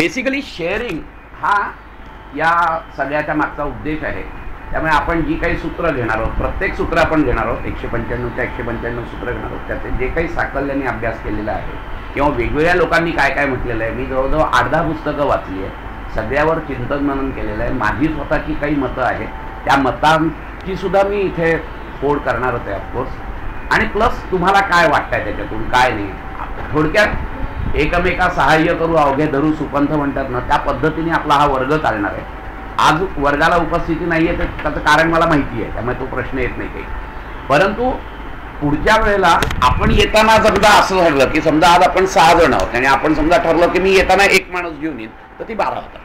Basically sharing हा या सगळ्याच्या मागचा उद्देश आहे. त्यामुळे आपण जी काही सूत्र घेणार आहोत, प्रत्येक सूत्र आपण घेणार आहोत, 195च्या 195 सूत्र घेणार आहोत. त्याचे जे काही साकल्याने अभ्यास केलेला आहे किंवा वेगवेगळ्या लोकांनी काय काय म्हटलेलं आहे, मी जवळजवळ 8-10 पुस्तकं वाचली आहे, सगळ्यावर चिंतन मनन केलेलं आहे. माझी स्वतःची काही मतं आहेत, त्या मतांची सुद्धा मी इथे फोड करणारच आहे ऑफकोर्स. आणि प्लस तुम्हाला काय वाटतंय त्याच्यातून काय नाही. थोडक्यात एकमेका सहाय्य करू अवघे धरू सुपंथ म्हणतात ना, त्या पद्धतीने आपला हा वर्ग चालणार आहे. आज वर्गाला उपस्थिती नाही आहे तर त्याचं कारण मला माहिती आहे, त्यामुळे तो प्रश्न येत नाही काही. परंतु पुढच्या वेळेला आपण येताना समजा असं ठरलं की समजा आज आपण 6 जण आहोत आणि आपण समजा ठरलं की मी येताना 1 माणूस घेऊन येईन, तर ती 12 होतात.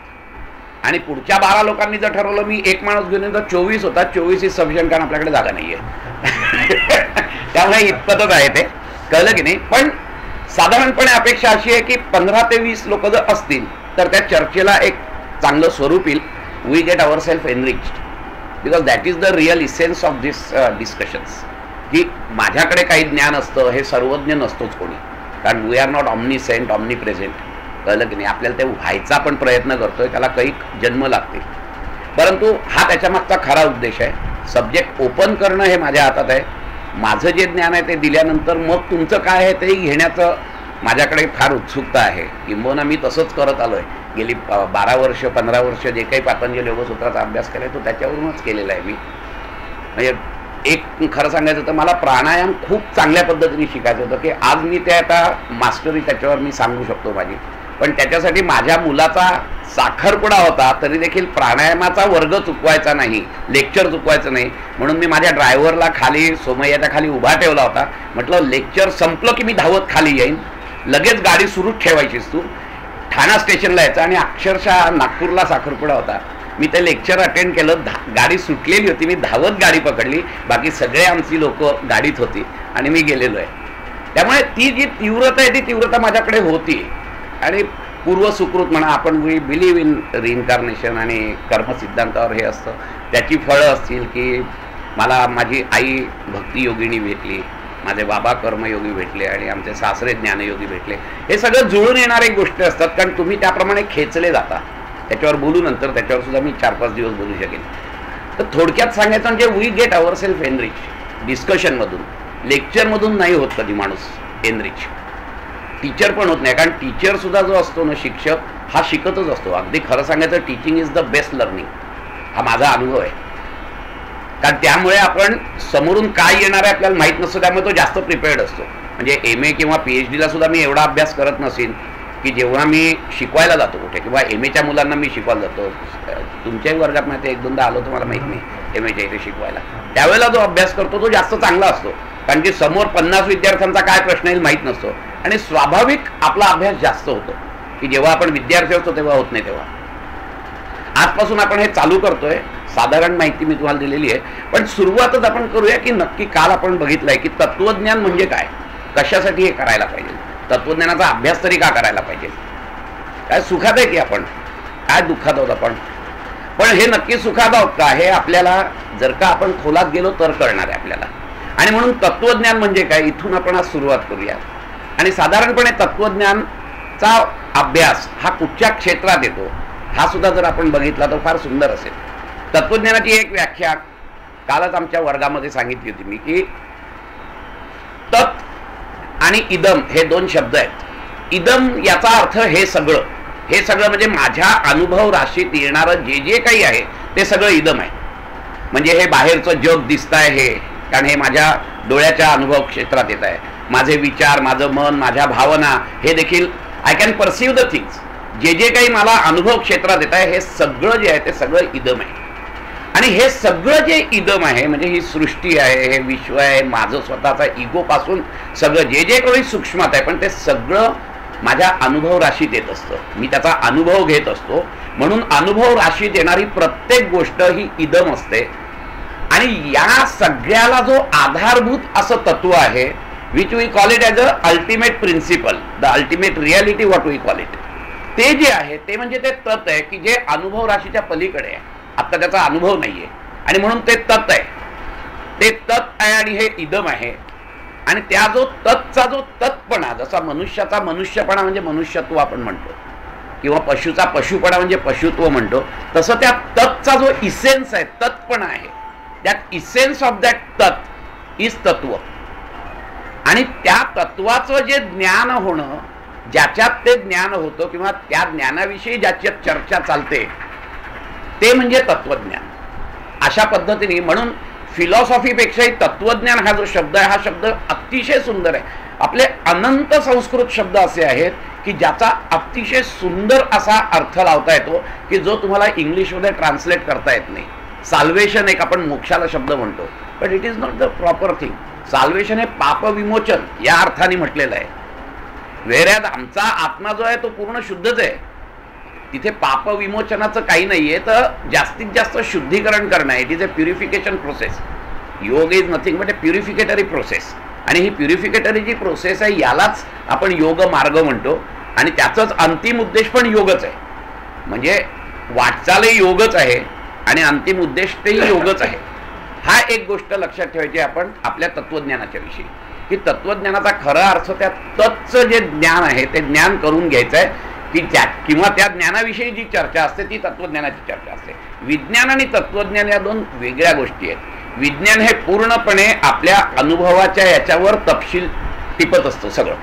आणि पुढच्या 12 लोकांनी जर ठरवलं मी 1 माणूस घेऊन येईन तर 24 होतात. 24 इज सफिशियंट, कारण आपल्याकडे जागा नाही आहे. त्यामुळे इतपतच आहे ते, कळलं की नाही. पण साधारणपणे अपेक्षा अशी आहे की 15 ते 20 लोक जर असतील तर त्या चर्चेला एक चांगलं स्वरूप येईल. We get our self enriched because that is the real essence of this discussions. की माझ्याकडे काही ज्ञान असतं, हे सर्वज्ञ नसतोच कोणी, कारण we are not omniscient omnipresent, कळलं की नाही. आपल्याला ते व्हायचा आपण प्रयत्न करतोय, त्याला काही जन्म लागतील. परंतु हा त्याच्यामागचा खरा उद्देश आहे. सब्जेक्ट ओपन करणं हे माझ्या हातात आहे. माझं जे ज्ञान आहे ते दिल्यानंतर मग तुमचं काय आहे ते घेण्याचं माझ्याकडे फार उत्सुकता आहे. किंबहुना मी तसंच करत आलो आहे. गेली 12 वर्ष 15 वर्ष जे काही पातंजली योगसूत्राचा अभ्यास केला तो त्याच्यावरूनच केलेला आहे मी. म्हणजे एक खरं सांगायचं तर मला प्राणायाम खूप चांगल्या पद्धतीने शिकायचं होतं, की आज मी ते आता मास्टरी त्याच्यावर मी सांगू शकतो माझी. पण त्याच्यासाठी माझ्या मुलाचा साखरपुडा होता तरी देखील प्राणायामाचा वर्ग चुकवायचा नाही, लेक्चर चुकवायचं नाही, म्हणून मी माझ्या ड्रायव्हरला खाली सोमय्याच्या खाली उभा ठेवला होता. म्हटलं लेक्चर संपलं की मी धावत खाली येईन, लगेच गाडी सुरूच ठेवायचीस तू. ठाणा स्टेशनला यायचं आणि अक्षरशः नागपूरला साखरपुडा होता. मी ते लेक्चर अटेंड केलं, गाडी सुटलेली होती, मी धावत गाडी पकडली, बाकी सगळे आमची लोक गाडीत होती आणि मी गेलेलो आहे. त्यामुळे ती जी तीव्रता आहे ती तीव्रता माझ्याकडे होती. आणि पूर्वसुकृत म्हणा, आपण वी बिलीव्ह इन रिइन्कार्नेशन आणि कर्मसिद्धांतावर हे असतं, त्याची फळं असतील की मला माझी आई भक्तियोगिनी भेटली, माझे बाबा कर्मयोगी भेटले आणि आमचे सासरे ज्ञानयोगी भेटले. हे सगळं जुळून येणारे गोष्टी असतात, कारण तुम्ही त्याप्रमाणे खेचले जाता. त्याच्यावर बोलू नंतर, त्याच्यावर सुद्धा मी 4-5 दिवस बोलू शकेन. तर थोडक्यात सांगायचं म्हणजे we get our self enrich डिस्कशनमधून, लेक्चरमधून नाही होत कधी माणूस एनरिच. टीचर पण होत नाही, कारण टीचर सुद्धा जो असतो ना, शिक्षक हा शिकतच असतो. अगदी खरं सांगायचं teaching is the best learning, हा माझा अनुभव आहे. कारण त्यामुळे आपण समोरून काय येणार आहे आपल्याला माहीत नसतं, त्यामुळे तो जास्त प्रिपेअर्ड असतो. म्हणजे MA किंवा PhDला सुद्धा मी एवढा अभ्यास करत नसेन की जेव्हा मी शिकवायला जातो कुठे, किंवा MAच्या मुलांना मी शिकवायला जातो. तुमच्याही वर्गात माहिती 1-2दा आलो तर मला माहीत नाही MAच्या इथे शिकवायला, त्यावेळेला जो अभ्यास करतो तो जास्त चांगला असतो, कारण की समोर 50 विद्यार्थ्यांचा काय प्रश्न येईल माहीत नसतो. आणि स्वाभाविक आपला अभ्यास जास्त होतो, की जेव्हा आपण विद्यार्थी असतो तेव्हा होत नाही. तेव्हा आजपासून आपण हे चालू करतोय. साधारण माहिती मी तुम्हाला दिलेली आहे, पण सुरुवातच आपण करूया की नक्की काल आपण बघितलंय की तत्वज्ञान म्हणजे काय, कशासाठी हे करायला पाहिजे, तत्वज्ञानाचा अभ्यास तरी का करायला पाहिजे. काय सुखात आहे की आपण, काय दुःखात आहोत आपण, पण हे नक्की सुखात आहोत का हे आपल्याला जर का आपण खोलात गेलो तर कळणार आहे आपल्याला. आणि म्हणून तत्वज्ञान म्हणजे काय, इथून आपण आज सुरुवात करूया. आणि साधारणपणे तत्वज्ञानचा अभ्यास हा कुठच्या क्षेत्रात येतो हा सुद्धा जर आपण बघितला तर फार सुंदर असेल. तत्वज्ञानाची एक व्याख्या कालच आमच्या वर्गामध्ये सांगितली होती मी, की तत् आणि इदम हे 2 शब्द आहेत. इदम याचा अर्थ हे सगळं, हे सगळं म्हणजे माझ्या अनुभव राशीत येणारं जे जे काही आहे ते सगळं इदम आहे. म्हणजे हे बाहेरचं जग दिसत आहे हे, कारण हे माझ्या डोळ्याच्या अनुभव क्षेत्रात येत आहे. माझे विचार, माझं मन, माझ्या भावना हे देखील I can perceive the things, जे जे काही मला अनुभव क्षेत्रात येत आहे हे सगळं जे आहे ते सगळं इदम आहे. आणि हे सगळं जे इदम आहे म्हणजे ही सृष्टी आहे, हे विश्व आहे, माझं स्वतःचा इगो पासून सगळं जे जे काही सूक्ष्मात आहे, पण ते सगळं माझ्या अनुभव राशीत येत असतं. मी त्याचा अनुभव घेत असतो. म्हणून अनुभव राशीत येणारी प्रत्येक गोष्ट ही इदम असते. आणि या सगळ्याला जो आधारभूत असं तत्व आहे, which we call it as a ultimate principle, the ultimate reality what we call it, ते जे आहे ते म्हणजे ते तत् आहे की जे अनुभव राशीच्या पलीकडे आहे. आता त्याचा अनुभव नाहीये आणि म्हणून ते तत् आहे. ते तत् आहे आणि हे इदम आहे. आणि त्या जो तत्चा जो तत्पणा, जसा मनुष्याचा मनुष्यपणा म्हणजे मनुष्यत्व आपण म्हणतो, किंवा पशुचा पशुपणा म्हणजे पशुत्व म्हणतो, तसं त्या तत्चा जो इसेन्स आहे, तत्पणा आहे, दॅट इसेन्स ऑफ दॅट तत् इज तत्व. आणि त्या तत्वाचं जे ज्ञान होणं, ज्याच्यात ते ज्ञान होतं किंवा त्या ज्ञानाविषयी ज्याच्यात चर्चा चालते, ते म्हणजे तत्वज्ञान. अशा पद्धतीने म्हणून फिलॉसॉफीपेक्षाही तत्वज्ञान हा जो शब्द आहे, हा शब्द अतिशय सुंदर आहे. आपले अनंत संस्कृत शब्द असे आहेत की ज्याचा अतिशय सुंदर असा अर्थ लावता येतो की जो तुम्हाला इंग्लिशमध्ये ट्रान्सलेट करता येत नाही. साल्वेशन एक आपण मोक्षाला शब्द म्हणतो, but it is not the proper thing. Salvation हे पापविमोचन या अर्थाने म्हटलेलं आहे. वेऱ्यात आमचा आत्मा जो आहे तो पूर्ण शुद्धच आहे, तिथे पाप विमोचनाचं काही नाहीये, तर जास्तीत जास्त शुद्धीकरण करणं आहे. It is a purification process. Yoga is nothing but a purificatory process. आणि ही प्युरिफिकेटरी जी प्रोसेस आहे यालाच आपण योग मार्ग म्हणतो. आणि त्याचाच अंतिम उद्देश पण योगच आहे. म्हणजे वाटचालही योगच आहे आणि अंतिम उद्देश तेही योगच आहे. हा एक गोष्ट लक्षात ठेवायची आपण आपल्या तत्वज्ञानाच्या विषयी, की तत्वज्ञानाचा खरा अर्थ त्या तत्चं जे ज्ञान आहे ते ज्ञान करून घ्यायचं आहे, की त्या किंवा त्या ज्ञानाविषयी जी चर्चा असते ती तत्वज्ञानाची चर्चा असते. विज्ञान आणि तत्वज्ञान या दोन वेगळ्या गोष्टी आहेत. विज्ञान हे पूर्णपणे आपल्या अनुभवाच्या याच्यावर तपशील टिपत असतं सगळं,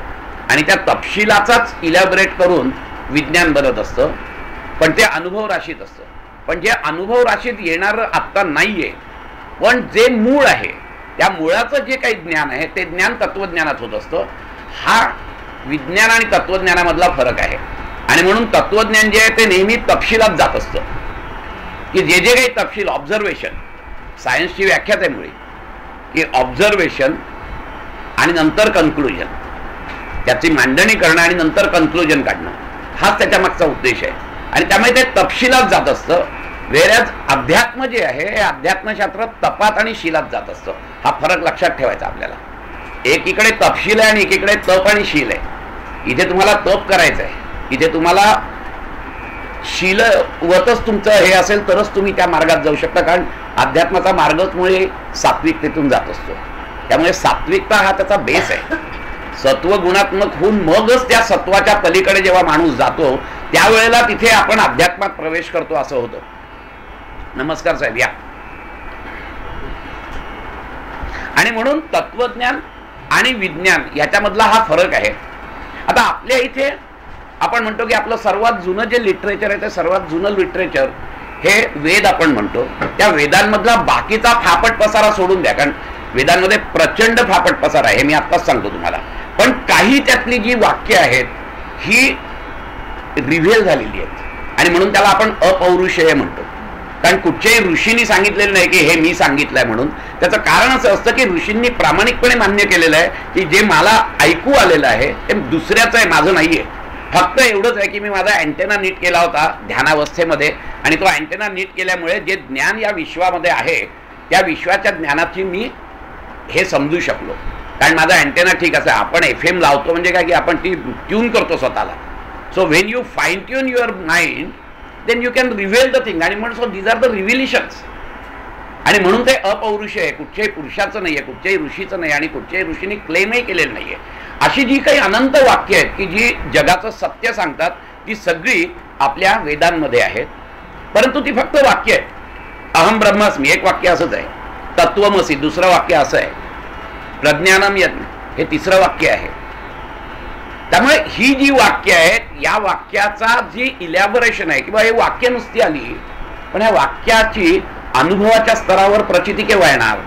आणि त्या तपशिलाचाच इलॅबोरेट करून विज्ञान बनत असतं, पण ते अनुभव राशीत असतं. पण जे अनुभव राशीत येणारं आत्ता नाहीये, पण जे मूळ आहे त्या मुळाचं जे काही ज्ञान आहे ते ज्ञान तत्वज्ञानात होत असतं. हा विज्ञान आणि तत्वज्ञानामधला फरक आहे. आणि म्हणून तत्वज्ञान जे आहे ते नेहमी तपशिलात जात असतं, की जे जे काही तपशील, ऑब्झर्वेशन, सायन्सची व्याख्याच आहे मुळे, की ऑब्झर्वेशन आणि नंतर कन्क्लुजन, त्याची मांडणी करणं आणि नंतर कन्क्लुजन काढणं, हाच त्याच्या मागचा उद्देश आहे. आणि त्यामुळे ते तपशिलात जात असतं. वेऱ्याज अध्यात्म जे आहे हे अध्यात्मशास्त्र तपात आणि शीलात जात असतं. हा फरक लक्षात ठेवायचा आपल्याला. एकीकडे तपशील आहे आणि एकीकडे तप आणि शील आहे. इथे तुम्हाला तप करायचं आहे, इथे तुम्हाला शीलवतच तुमचं हे असेल तरच तुम्ही त्या मार्गात जाऊ शकता, कारण अध्यात्माचा मार्गच मुळे सात्विकतेतून जात असतो. त्यामुळे सात्विकता हा त्याचा बेस आहे. सत्व गुणात्मक होऊन मगच त्या सत्वाच्या पलीकडे जेव्हा माणूस जातो त्यावेळेला तिथे आपण अध्यात्मात प्रवेश करतो असं होतं. नमस्कार साहेब, या. आणि म्हणून तत्वज्ञान आणि विज्ञान याच्यामधला हा फरक आहे. आता आपल्या इथे आपण म्हणतो की आपलं सर्वात जुनं जे लिटरेचर आहे ते सर्वात जुनं लिटरेचर हे वेद आपण म्हणतो. त्या वेदांमधला बाकीचा फापट पसारा सोडून द्या, कारण वेदांमध्ये प्रचंड फापट पसारा आहे, हे मी आत्ताच सांगतो तुम्हाला. पण काही त्यातली जी वाक्य आहेत ही रिव्हेल झालेली आहेत, आणि म्हणून त्याला आपण अपौरुषेय म्हणतो. कारण कुठच्याही ऋषींनी सांगितलेलं नाही की हे मी सांगितलंय म्हणून. त्याचं कारण असं असतं की ऋषींनी प्रामाणिकपणे मान्य केलेलं आहे की जे मला ऐकू आलेलं आहे ते दुसऱ्याचं आहे, माझं नाहीये. फक्त एवढंच आहे की मी माझा अँटेना नीट केला होता ध्यानावस्थेमध्ये, आणि तो अँटेना नीट केल्यामुळे जे ज्ञान या विश्वामध्ये आहे त्या विश्वाच्या ज्ञानाची मी हे समजू शकलो, कारण माझा अँटेना ठीक असा. आपण FM लावतो म्हणजे काय की आपण ती ट्यून करतो स्वतःला. So when you fine tune your mind then you can reveal the thing. आणि म्हणून so these are the revelations. आणि म्हणून ते अपौरुष आहे, कुठच्याही पुरुषाचं नाही आहे, कुठच्याही ऋषीचं नाही, आणि कुठच्याही ऋषींनी क्लेमही केलेलं नाही आहे. अशी जी काही अनंत वाक्य आहेत की जी जगाचं सत्य सांगतात ती सगळी आपल्या वेदांमध्ये आहेत. परंतु ती फक्त वाक्य आहेत. अहम ब्रह्मास्मी एक वाक्य असंच आहे, तत्वमसी दुसरं वाक्य असं आहे, प्रज्ञानम यज्ञ हे तिसरं वाक्य आहे. त्यामुळे ही जी वाक्य आहेत या वाक्याचा जी इलॅबोरेशन आहे किंवा हे वाक्य नुसती आली, पण या वाक्याची अनुभवाच्या स्तरावर प्रचिती केव्हा येणार,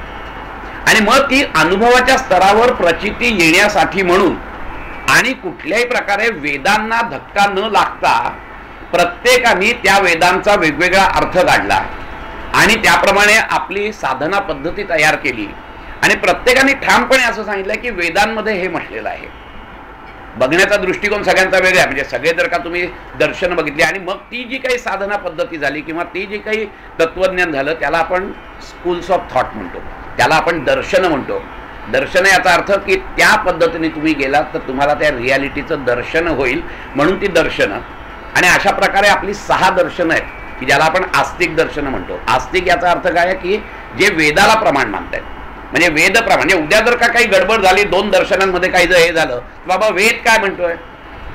आणि मग ती अनुभवाच्या स्तरावर प्रचिती येण्यासाठी म्हणून आणि कुठल्याही प्रकारे वेदांना धक्का न लागता प्रत्येकाने त्या वेदांचा वेगवेगळा अर्थ काढला आणि त्याप्रमाणे आपली साधना पद्धती तयार केली. आणि प्रत्येकाने ठामपणे असं सांगितलं की वेदांमध्ये हे म्हटलेलं आहे. बघण्याचा दृष्टिकोन सगळ्यांचा वेगळा आहे. म्हणजे सगळे जर का तुम्ही दर्शन बघितली आणि मग ती जी काही साधना पद्धती झाली किंवा ती जी काही तत्वज्ञान झालं त्याला आपण स्कूल्स ऑफ थॉट म्हणतो, त्याला आपण दर्शन म्हणतो. दर्शन याचा अर्थ की त्या पद्धतीने तुम्ही गेलात तर तुम्हाला त्या रियालिटीचं दर्शन होईल, म्हणून ती दर्शनं. आणि अशा प्रकारे आपली 6 दर्शनं आहेत की ज्याला आपण आस्तिक दर्शनं म्हणतो. आस्तिक याचा अर्थ काय आहे की जे वेदाला प्रमाण मानतायत. म्हणजे वेद प्रमाण, म्हणजे उद्या जर का काही गडबड झाली 2 दर्शनांमध्ये काही जर हे झालं बाबा वेद काय म्हणतोय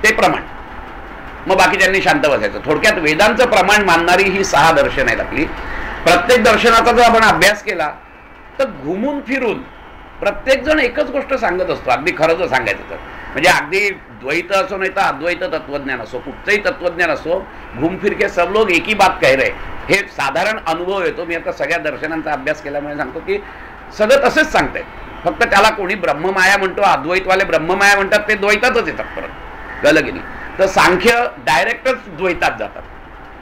ते प्रमाण. मग बाकीच्यांनी शांत बसायचं. थोडक्यात वेदांचं प्रमाण मानणारी ही 6 दर्शन आहेत आपली. प्रत्येक दर्शनाचा जर आपण अभ्यास केला तर घुमून फिरून प्रत्येक जण एकच गोष्ट सांगत असतो, अगदी खरं जर सांगायचं तर. म्हणजे अगदी द्वैत असो नाही तर अद्वैत तत्वज्ञान असो, कुठचंही तत्वज्ञान असो, घूम फिर के सब लोग एक ही बात कह रहे, हे साधारण अनुभव येतो. मी आता सगळ्या दर्शनांचा अभ्यास केल्यामुळे सांगतो की सगळं तसंच सांगतायत. फक्त त्याला कोणी ब्रह्ममाया म्हणतो, अद्वैतवाले ब्रह्ममाया म्हणतात, ते द्वैतातच येतात परत. कळलं की नाही? तर सांख्य डायरेक्टच द्वैतात जातात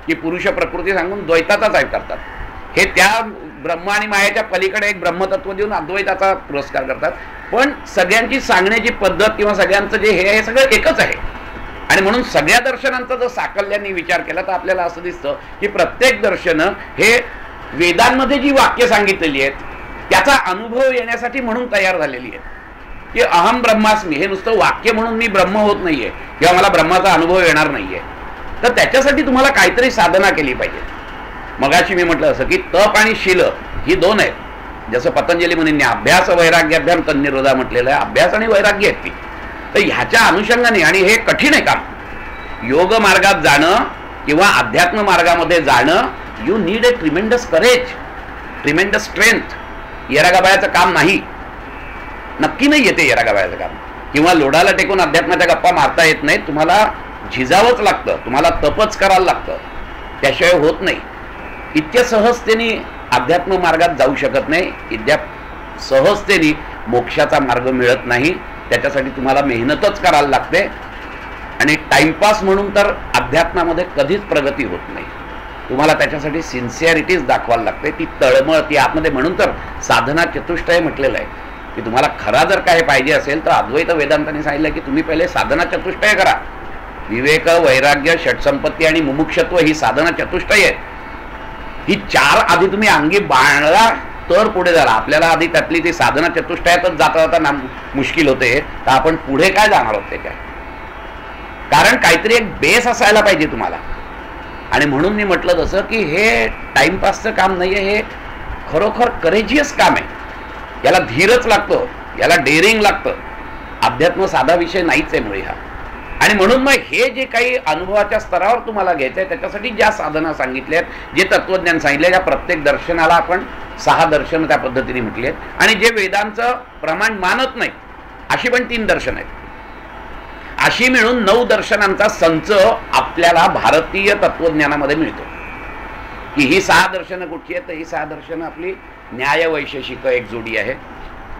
की पुरुष प्रकृती सांगून द्वैताचाच आहे करतात. हे त्या ब्रह्म आणि मायाच्या पलीकडे एक ब्रह्मतत्व देऊन अद्वैताचा पुरस्कार करतात. पण सगळ्यांची सांगण्याची पद्धत किंवा सगळ्यांचं जे हे सगळं एकच आहे. आणि म्हणून सगळ्या दर्शनांचा जर साकल्याने विचार केला तर आपल्याला असं दिसतं की प्रत्येक दर्शन हे वेदांमध्ये जी वाक्य सांगितलेली आहेत त्याचा अनुभव येण्यासाठी म्हणून तयार झालेली आहे. की अहम ब्रह्मास्मी हे नुसतं वाक्य म्हणून मी ब्रह्म होत नाहीये किंवा मला ब्रह्माचा अनुभव येणार नाहीये. तर त्याच्यासाठी तुम्हाला काहीतरी साधना केली पाहिजे. मगाशी मी म्हटलं असं की तप आणि शील ही 2 आहेत. जसं पतंजली मुनींनी अभ्यास वैराग्याभ्याम तन्निरोधा म्हटलेलं आहे. अभ्यास आणि वैराग्य आहेत ती. तर ह्याच्या अनुषंगाने, आणि हे कठीण आहे काम, योग मार्गात जाणं किंवा अध्यात्म मार्गामध्ये जाणं, you need a tremendous courage, tremendous strength. येरागाबाळ्याचं काम नाही, नक्की नाही येते येरागाबाळ्याचं काम. किंवा लोढाला टेकून अध्यात्माच्या गप्पा मारता येत नाही. तुम्हाला झिजावंच लागतं, तुम्हाला तपच करायला लागतं, त्याशिवाय होत नाही. इतक्या सहजतेने अध्यात्म मार्गात जाऊ शकत नाही. इतक्या सहजतेने मोक्षाचा मार्ग मिळत नाही. त्याच्यासाठी तुम्हाला मेहनतच करायला लागते. आणि टाइमपास म्हणून तर अध्यात्मामध्ये कधीच प्रगती होत नाही. तुम्हाला त्याच्यासाठी सिन्सिअरिटीच दाखवायला लागते, ती तळमळ, ती आतमध्ये. म्हणून तर साधना चतुष्टय म्हटलेलं आहे की तुम्हाला खरा जर काय पाहिजे असेल तर अद्वैत वेदांताने सांगितलं की तुम्ही पहिले साधना चतुष्टय करा. विवेक, वैराग्य, षटसंपत्ती आणि मुमुक्षत्व ही साधना चतुष्टय आहे. ही 4 आधी तुम्ही अंगी बाळला तर पुढे झाला. आपल्याला आधी त्यातली ती साधना चतुष्टयातच जाता जाता मुश्किल होते, तर आपण पुढे काय जाणार होते काय? कारण काहीतरी एक बेस असायला पाहिजे तुम्हाला. आणि म्हणून मी म्हटलं तसं की हे टाइमपासचं काम नाहीये, हे खरोखर करेजियस काम आहे. याला धीरच लागतो, याला डेअरिंग लागतं. अध्यात्म साधा विषय नाहीच आहे मुळे हा. आणि म्हणून मग हे जे काही अनुभवाच्या स्तरावर तुम्हाला घ्यायचं आहे त्याच्यासाठी ज्या साधना सांगितल्यात, जे तत्वज्ञान सांगितले, त्या प्रत्येक दर्शनाला आपण 6 दर्शन त्या पद्धतीने म्हटली आहेत. आणि जे वेदांचं प्रमाण मानत नाही अशी पण 3 दर्शन आहेत. अशी मिळून 9 दर्शनांचा संच आपल्याला भारतीय तत्वज्ञानामध्ये मिळतो. की ही 6 दर्शनं कुठची आहेत? तर ही 6 दर्शनं आपली न्याय वैशेषिक एक जोडी आहे,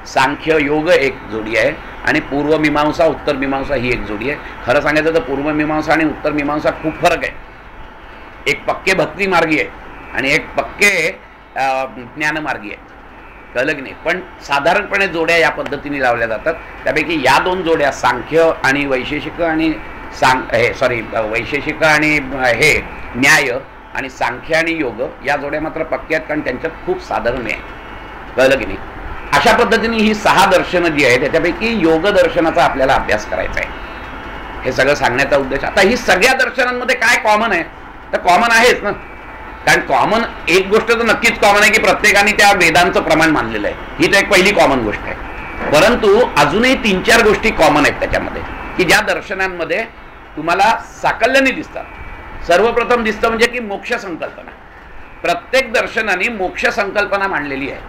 सांख्य योग एक जोडी आहे, आणि पूर्वमीमांसा उत्तरमीमांसा ही एक जोडी आहे. खरं सांगायचं तर पूर्वमीमांसा आणि उत्तरमीमांसा खूप फरक आहे. एक पक्के भक्ती मार्गी आहे आणि एक पक्के ज्ञानमार्गी आहे. कळलं की नाही? पण साधारणपणे जोड्या या पद्धतीने लावल्या जातात. त्यापैकी या 2 जोड्या सांख्य आणि वैशेषिक आणि वैशेषिक आणि हे न्याय आणि सांख्य आणि योग या जोड्या मात्र पक्क्या आहेत, कारण त्यांच्यात खूप साधर्म्य आहे. कळलं की नाही? अशा पद्धतीने ही 6 दर्शनं जी आहे त्याच्यापैकी योग दर्शनाचा आपल्याला अभ्यास करायचा आहे. हे सगळं सांगण्याचा उद्देश. आता ही सगळ्या दर्शनांमध्ये काय कॉमन आहे? तर कॉमन आहेच ना. कारण कॉमन एक गोष्ट तर नक्कीच कॉमन आहे की प्रत्येकाने त्या वेदांचं प्रमाण मानलेलं आहे. ही तर एक पहिली कॉमन गोष्ट आहे. परंतु अजूनही 3-4 गोष्टी कॉमन आहेत त्याच्यामध्ये, की ज्या दर्शनांमध्ये तुम्हाला साकल्याने दिसतात. सर्वप्रथम दिसतं म्हणजे की मोक्ष संकल्पना. प्रत्येक दर्शनाने मोक्ष संकल्पना मांडलेली आहे.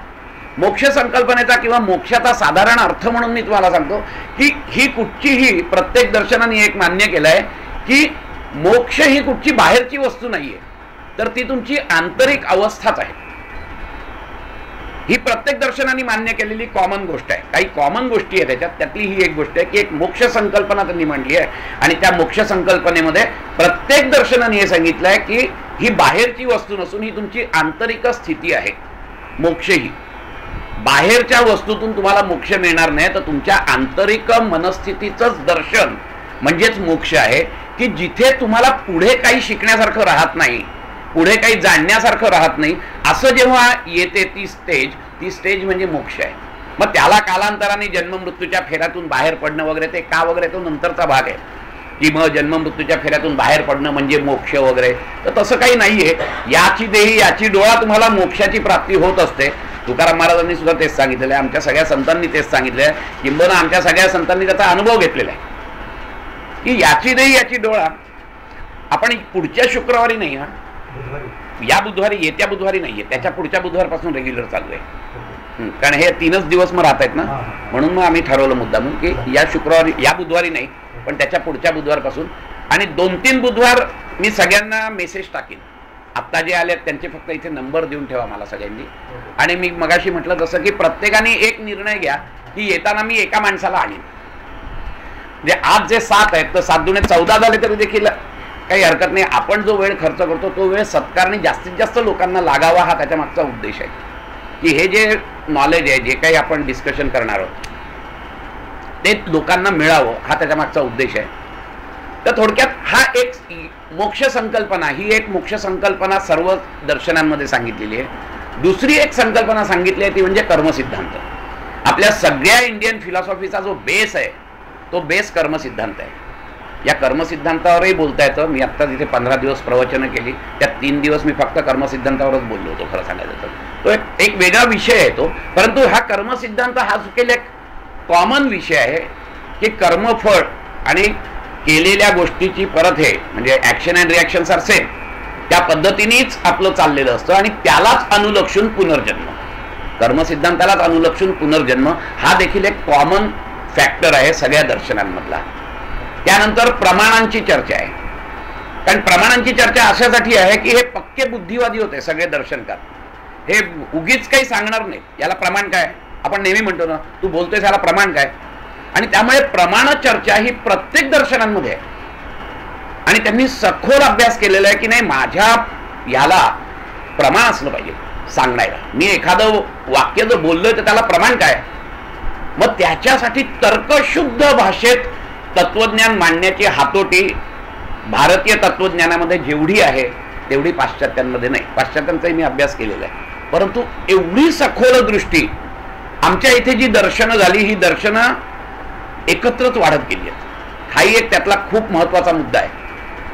मोक्ष संकल्पनेचा किंवा मोक्षाचा साधारण अर्थ म्हणून मी तुम्हाला सांगतो की ही कुठचीही प्रत्येक दर्शनाने एक मान्य केलंय की मोक्ष ही कुठची बाहेरची वस्तू नाहीये, तर ती तुमची आंतरिक अवस्थाच आहे. ही प्रत्येक दर्शनाने मान्य केलेली कॉमन गोष्ट आहे. काही कॉमन गोष्टी आहेत त्याच्यात, त्यातली ही एक गोष्ट आहे की एक मोक्ष संकल्पना त्यांनी मांडली आहे. आणि त्या मोक्ष संकल्पनेमध्ये प्रत्येक दर्शनाने हे सांगितलं आहे की ही बाहेरची वस्तू नसून ही तुमची आंतरिक स्थिती आहे. मोक्ष ही बाहेरच्या वस्तूतून तुम्हाला मोक्ष मिळणार नाही, तर तुमच्या आंतरिक मनस्थितीचंच दर्शन म्हणजेच मोक्ष आहे. की जिथे तुम्हाला पुढे काही शिकण्यासारखं राहत नाही, पुढे काही जाणण्यासारखं राहत नाही, असं जेव्हा येते ती स्टेज म्हणजे मोक्ष आहे. मग त्याला कालांतराने जन्ममृत्यूच्या फेऱ्यातून बाहेर पडणं वगैरे ते का वगैरे तो नंतरचा भाग आहे. की मग जन्ममृत्यूच्या फेऱ्यातून बाहेर पडणं म्हणजे मोक्ष वगैरे, तर तसं काही नाहीये. याची देही याची डोळा तुम्हाला मोक्षाची प्राप्ती होत असते. तुकाराम महाराजांनी सुद्धा तेच सांगितलेलं आहे, आमच्या सगळ्या संतांनी तेच सांगितलं आहे, किंबहुना आमच्या सगळ्या संतांनी त्याचा अनुभव घेतलेला आहे की याची देही याची डोळा. आपण पुढच्या शुक्रवारी नाही, हा या बुधवारी, येत्या बुधवारी नाहीये, त्याच्या पुढच्या बुधवारपासून रेग्युलर चालू आहे. कारण हे 3च दिवस मग राहत आहेत ना, म्हणून मग आम्ही ठरवलं मुद्दामून की या शुक्रवारी, या बुधवारी नाही पण त्याच्या पुढच्या बुधवारपासून. आणि 2-3 बुधवार मी सगळ्यांना मेसेज टाकीन. आत्ता जे आले त्यांचे फक्त इथे नंबर देऊन ठेवा मला सगळ्यांनी. आणि मी मगाशी म्हटलं जसं की प्रत्येकाने एक निर्णय घ्या की येताना मी एका माणसाला आणीन. म्हणजे आज जे 7 आहेत तर 7 दुणे 14 झाले तरी देखील काही हरकत नाही. आपण जो वेळ खर्च करतो तो वेळ सत्कारने जास्तीत जास्त लोकांना लागावा हा त्याच्या मागचा उद्देश आहे. की हे जे नॉलेज आहे, जे काही आपण डिस्कशन करणार आहोत ते लोकांना मिळावं हा त्याच्या मागचा उद्देश आहे. तर थोडक्यात हा एक मोक्ष संकल्पना, ही एक मोक्ष संकल्पना सर्व दर्शनांमध्ये सांगितलेली आहे. दुसरी एक संकल्पना सांगितली आहे ती म्हणजे कर्मसिद्धांत. आपल्या सगळ्या इंडियन फिलॉसॉफीचा जो बेस आहे तो बेस कर्मसिद्धांत आहे. या कर्मसिद्धांतावरही बोलता येतं. मी आत्ता तिथे 15 दिवस प्रवचनं केली, त्यात 3 दिवस मी फक्त कर्मसिद्धांतावरच बोललो होतो खरं सांगायचं तर. तो एक वेगळा विषय आहे तो. परंतु हा कर्मसिद्धांत हा चुकेल एक कॉमन विषय आहे की कर्मफळ आणि केलेल्या गोष्टीची परत हे म्हणजे action and reactions are same, त्या पद्धतीनेच आपलं चाललेलं असतं आणि त्यालाच अनुलक्षून पुनर्जन्म, कर्मसिद्धांतालाच अनुलक्षून पुनर्जन्म हा देखील एक कॉमन फॅक्टर आहे सगळ्या दर्शनांमधला. त्यानंतर प्रमाणांची चर्चा आहे. कारण प्रमाणांची चर्चा अशासाठी आहे की हे पक्के बुद्धिवादी होते सगळे दर्शनकार. हे उगीच काही सांगणार नाहीत. याला प्रमाण काय, आपण नेहमी म्हणतो ना तू बोलतोयस याला प्रमाण काय. आणि त्यामुळे प्रमाण चर्चा ही प्रत्येक दर्शनांमध्ये आहे. आणि त्यांनी सखोल अभ्यास केलेला आहे की नाही माझ्या याला प्रमाण असलं पाहिजे सांगण्याला. मी एखादं वाक्य जर बोललोय तर त्याला प्रमाण काय. मग त्याच्यासाठी तर्कशुद्ध भाषेत तत्वज्ञान मांडण्याची हातोटी भारतीय तत्वज्ञानामध्ये जेवढी आहे तेवढी पाश्चात्यांमध्ये नाही. पाश्चात्यांचाही मी अभ्यास केलेला आहे. परंतु एवढी सखोल दृष्टी आमच्या इथे जी दर्शनं झाली ही दर्शनं एकत्रच वाढत गेली आहेत. हाही एक त्यातला खूप महत्वाचा मुद्दा आहे.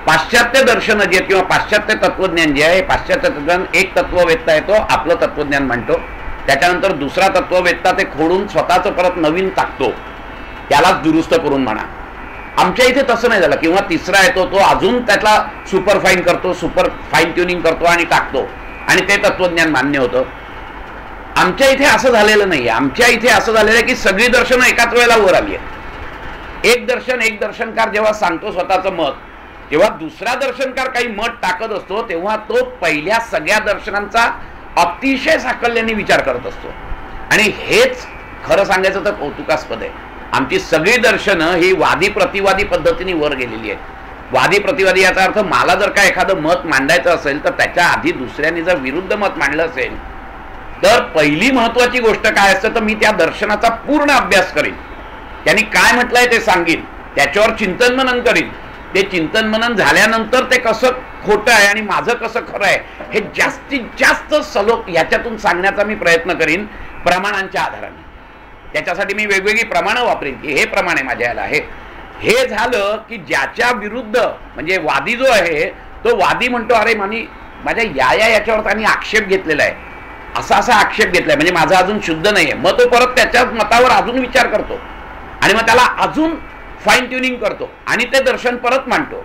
पाश्चात्य दर्शनं जे किंवा पाश्चात्य तत्वज्ञान जे आहे, पाश्चात्य तत्वज्ञान एक तत्ववेत्ता येतो आपलं तत्वज्ञान मांडतो, त्याच्यानंतर दुसरा तत्ववेत्ता ते खोडून स्वतःचं परत नवीन टाकतो, त्यालाच दुरुस्त करून म्हणा. आमच्या इथे तसं नाही झालं. किंवा तिसरा येतो तो अजून त्यातला सुपर फाईन करतो, सुपर फाईन ट्युनिंग करतो आणि टाकतो आणि ते तत्वज्ञान मान्य होतं. आमच्या इथे असं झालेलं नाही. आमच्या इथे असं झालेलं आहे की सगळी दर्शनं एकाच वेळेला वर आली आहेत. एक दर्शनकार जेव्हा सांगतो स्वतःचं मत, जेव्हा दुसरा दर्शनकार काही मत टाकत असतो तेव्हा तो पहिल्या सगळ्या दर्शनांचा अतिशय साकल्याने विचार करत असतो. आणि हेच खरं सांगायचं तर कौतुकास्पद आहे. आमची सगळी दर्शनं ही वादी प्रतिवादी पद्धतीने वर गेलेली आहेत. वादी प्रतिवादी याचा अर्थ मला जर का एखादं मत मांडायचं असेल तर त्याच्या आधी दुसऱ्याने जर विरुद्ध मत मांडलं असेल तर पहिली महत्वाची गोष्ट काय असतं तर मी त्या दर्शनाचा पूर्ण अभ्यास करीन, त्यांनी काय म्हटलंय ते सांगेन, त्याच्यावर चिंतन मनन करीन. ते चिंतन मनन झाल्यानंतर ते कसं खोटं आहे आणि माझं कसं खरं आहे हे जास्तीत जास्त सलोख याच्यातून सांगण्याचा मी प्रयत्न करीन प्रमाणांच्या आधाराने. त्याच्यासाठी मी वेगवेगळी प्रमाणं वापरेन की हे प्रमाण आहे माझ्या याला. हे झालं की ज्याच्या विरुद्ध म्हणजे वादी जो आहे तो वादी म्हणतो अरे माझ्या याच्यावर त्यांनी आक्षेप घेतलेला आहे, असा आक्षेप घेतलाय म्हणजे माझा अजून शुद्ध नाहीये. मग तो परत त्याच्या मतावर अजून विचार करतो आणि मग त्याला अजून फाईन ट्युनिंग करतो आणि ते दर्शन परत मांडतो.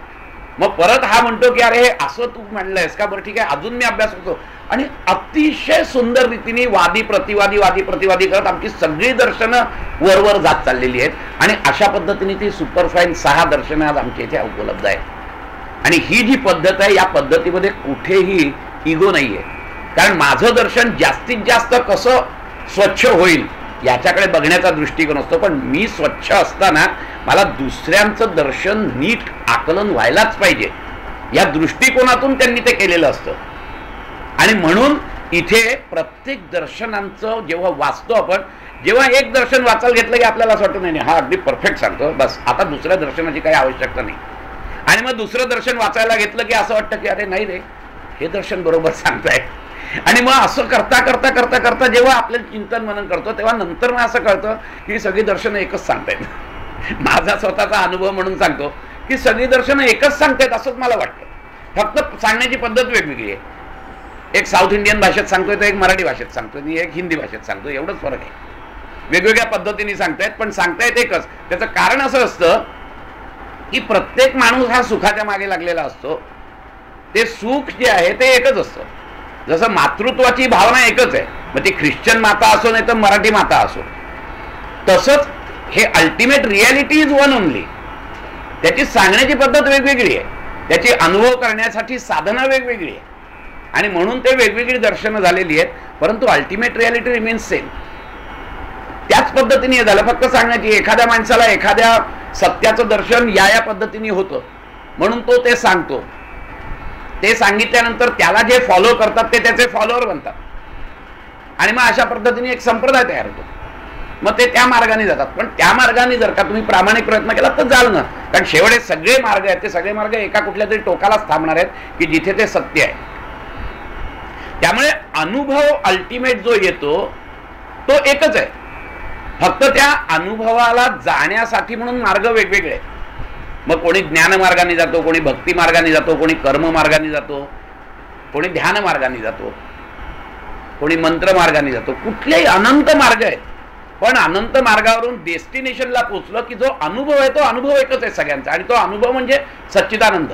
मग परत हा म्हणतो की अरे हे असं तू म्हणलंयस का, बरं ठीक आहे अजून मी अभ्यास करतो. आणि अतिशय सुंदर रीतीने वादी प्रतिवादी करत आमची सगळी दर्शनं वर जात चाललेली आहेत. आणि अशा पद्धतीने ती सुपरफाईन 6 दर्शनं आज आमच्या इथे उपलब्ध आहेत. आणि ही जी पद्धत आहे या पद्धतीमध्ये कुठेही इगो नाहीये. कारण माझं दर्शन जास्तीत जास्त कसं स्वच्छ होईल याच्याकडे बघण्याचा दृष्टिकोन असतो. पण मी स्वच्छ असताना मला दुसऱ्यांचं दर्शन नीट आकलन व्हायलाच पाहिजे या दृष्टिकोनातून त्यांनी ते केलेलं असतं. आणि म्हणून इथे प्रत्येक दर्शनांचं जेव्हा वाचतो आपण, जेव्हा एक दर्शन वाचायला घेतलं की आपल्याला असं वाटतं नाही हा अगदी परफेक्ट सांगतो, बस आता दुसऱ्या दर्शनाची काही आवश्यकता नाही. आणि मग दुसरं दर्शन वाचायला घेतलं की असं वाटतं की अरे नाही रे हे दर्शन बरोबर सांगताय. आणि मग असं करता करता करता करता जेव्हा आपल्याला चिंतन मनन करतो तेव्हा नंतर मग असं कळतं की सगळी दर्शनं एकच सांगतायत. माझा स्वतःचा अनुभव म्हणून सांगतो की सगळी दर्शनं एकच सांगतायत असंच मला वाटतं, फक्त सांगण्याची पद्धत वेगवेगळी आहे. एक साऊथ इंडियन भाषेत सांगतोय तर एक मराठी भाषेत सांगतोय आणि एक हिंदी भाषेत सांगतोय, एवढंच फरक आहे. वेगवेगळ्या पद्धतीने सांगतायत पण सांगतायत एकच. त्याचं कारण असं असतं की प्रत्येक माणूस हा सुखाच्या मागे लागलेला असतो. ते सुख जे आहे ते एकच असतं. जसं मातृत्वाची भावना एकच आहे, मग ती ख्रिश्चन माता असो नाही तर मराठी माता असो, तसंच हे ultimate reality is one only. त्याची सांगण्याची पद्धत वेगवेगळी आहे, त्याची अनुभव करण्यासाठी साधनं वेगवेगळी आहे, आणि म्हणून ते वेगवेगळी दर्शनं झालेली आहेत, परंतु अल्टिमेट रियालिटी रिमेन्स सेम. त्याच पद्धतीने हे झालं. फक्त सांगण्याची एखाद्या माणसाला एखाद्या सत्याचं दर्शन या पद्धतीने होतं म्हणून तो ते सांगतो. ते सांगितल्यानंतर त्याला जे फॉलो करतात ते त्याचे फॉलोअर बनतात, आणि मग अशा पद्धतीने एक संप्रदाय तयार होतो. मग ते त्या मार्गाने जातात. पण त्या मार्गाने जर का तुम्ही प्रामाणिक प्रयत्न केला तर जाल ना, कारण शेवटे सगळे मार्ग आहेत ते सगळे मार्ग एका कुठल्या तरी टोकालाच थांबणार आहेत की जिथे ते सत्य आहे. त्यामुळे अनुभव अल्टिमेट जो येतो तो एकच आहे, फक्त त्या अनुभवाला जाण्यासाठी म्हणून मार्ग वेगवेगळे. मग कोणी ज्ञान मार्गाने जातो, कोणी भक्ती मार्गाने जातो, कोणी कर्म मार्गाने जातो, कोणी ध्यान मार्गाने जातो, कोणी मंत्र मार्गाने जातो. कुठलेही अनंत मार्ग आहेत, पण अनंत मार्गावरून डेस्टिनेशनला पोचलं की जो अनुभव आहे तो अनुभव एकच आहे सगळ्यांचा, आणि तो अनुभव म्हणजे सच्चिदानंद.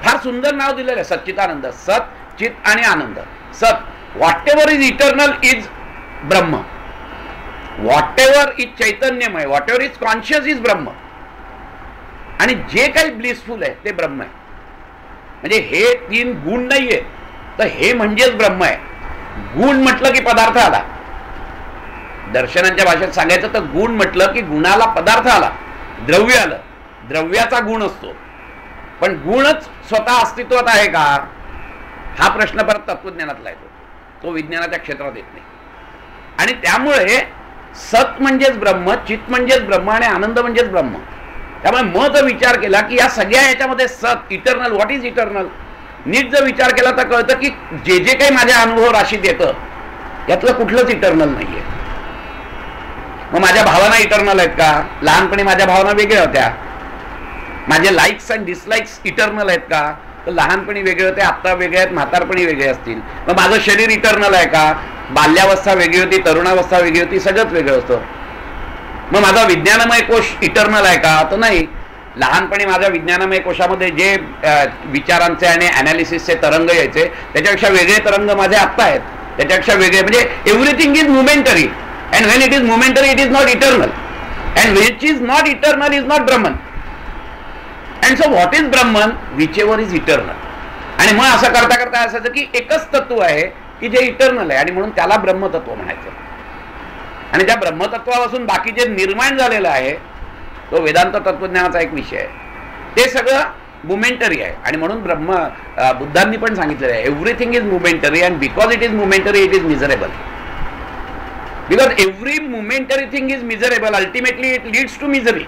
फार सुंदर नाव दिलेलं आहे सच्चिदानंद. सत, चित आणि आनंद. सत, what ever is eternal is Brahma. What ever is चैतन्यमय, what ever is conscious is ब्रह्म. आणि जे काही ब्लिसफुल आहे ते ब्रह्म आहे. म्हणजे हे तीन गुण नाहीये तर हे म्हणजेच ब्रह्म आहे. गुण म्हटलं की पदार्थ आला. दर्शनांच्या भाषेत सांगायचं तर गुण म्हटलं की गुणाला पदार्थ आला, द्रव्य आलं. द्रव्याचा गुण असतो, पण गुणच स्वतः अस्तित्वात आहे का हा प्रश्न परत तत्वज्ञानातला येतो, तो विज्ञानाच्या क्षेत्रात येत नाही. आणि त्यामुळे सत म्हणजेच ब्रह्म, चित म्हणजेच ब्रह्म आणि आनंद म्हणजेच ब्रह्म. त्यामुळे मग जर विचार केला की या सगळ्या याच्यामध्ये सत, इटर्नल, व्हॉट इज इटर्नल, नीट जर विचार केला तर कळतं की जे जे काही माझ्या अनुभव राशीत येतं यातलं कुठलंच इटर्नल नाहीये. मग माझ्या भावना इटर्नल आहेत का? लहानपणी माझ्या भावना वेगळ्या होत्या. माझे लाईक्स अँड डिसलाईक्स इटर्नल आहेत का? तर लहानपणी वेगळे होते, आत्ता वेगळे आहेत, म्हातारपणी वेगळे असतील. मग माझं शरीर इटर्नल आहे का? बाल्यावस्था वेगळी होती, तरुणावस्था वेगळी होती, सगळंच वेगळं होतं. मग माझा विज्ञानमय कोश इटर्नल आहे का? तर नाही. लहानपणी माझ्या विज्ञानमय कोशामध्ये जे विचारांचे आणि अनालिसिसचे तरंग यायचे त्याच्यापेक्षा वेगळे तरंग माझे आत्ता आहेत, त्याच्यापेक्षा वेगळे. म्हणजे everything is momentary, and when it is momentary it is not eternal, and which is not eternal is not Brahman. And so what is Brahman? Which ever is eternal. आणि मग असं करता करता असायचं की एकच तत्व आहे की जे इटर्नल आहे, आणि म्हणून त्याला ब्रह्मतत्व म्हणायचं. आणि त्या ब्रह्मतत्वापासून बाकी जे निर्माण झालेलं आहे तो वेदांत तत्वज्ञानाचा एक विषय आहे. ते सगळं मोमेंटरी आहे, आणि म्हणून बुद्धांनी पण सांगितलेलं आहे everything is momentary, and because it is momentary it is miserable. Because every momentary thing is miserable, ultimately it leads to misery.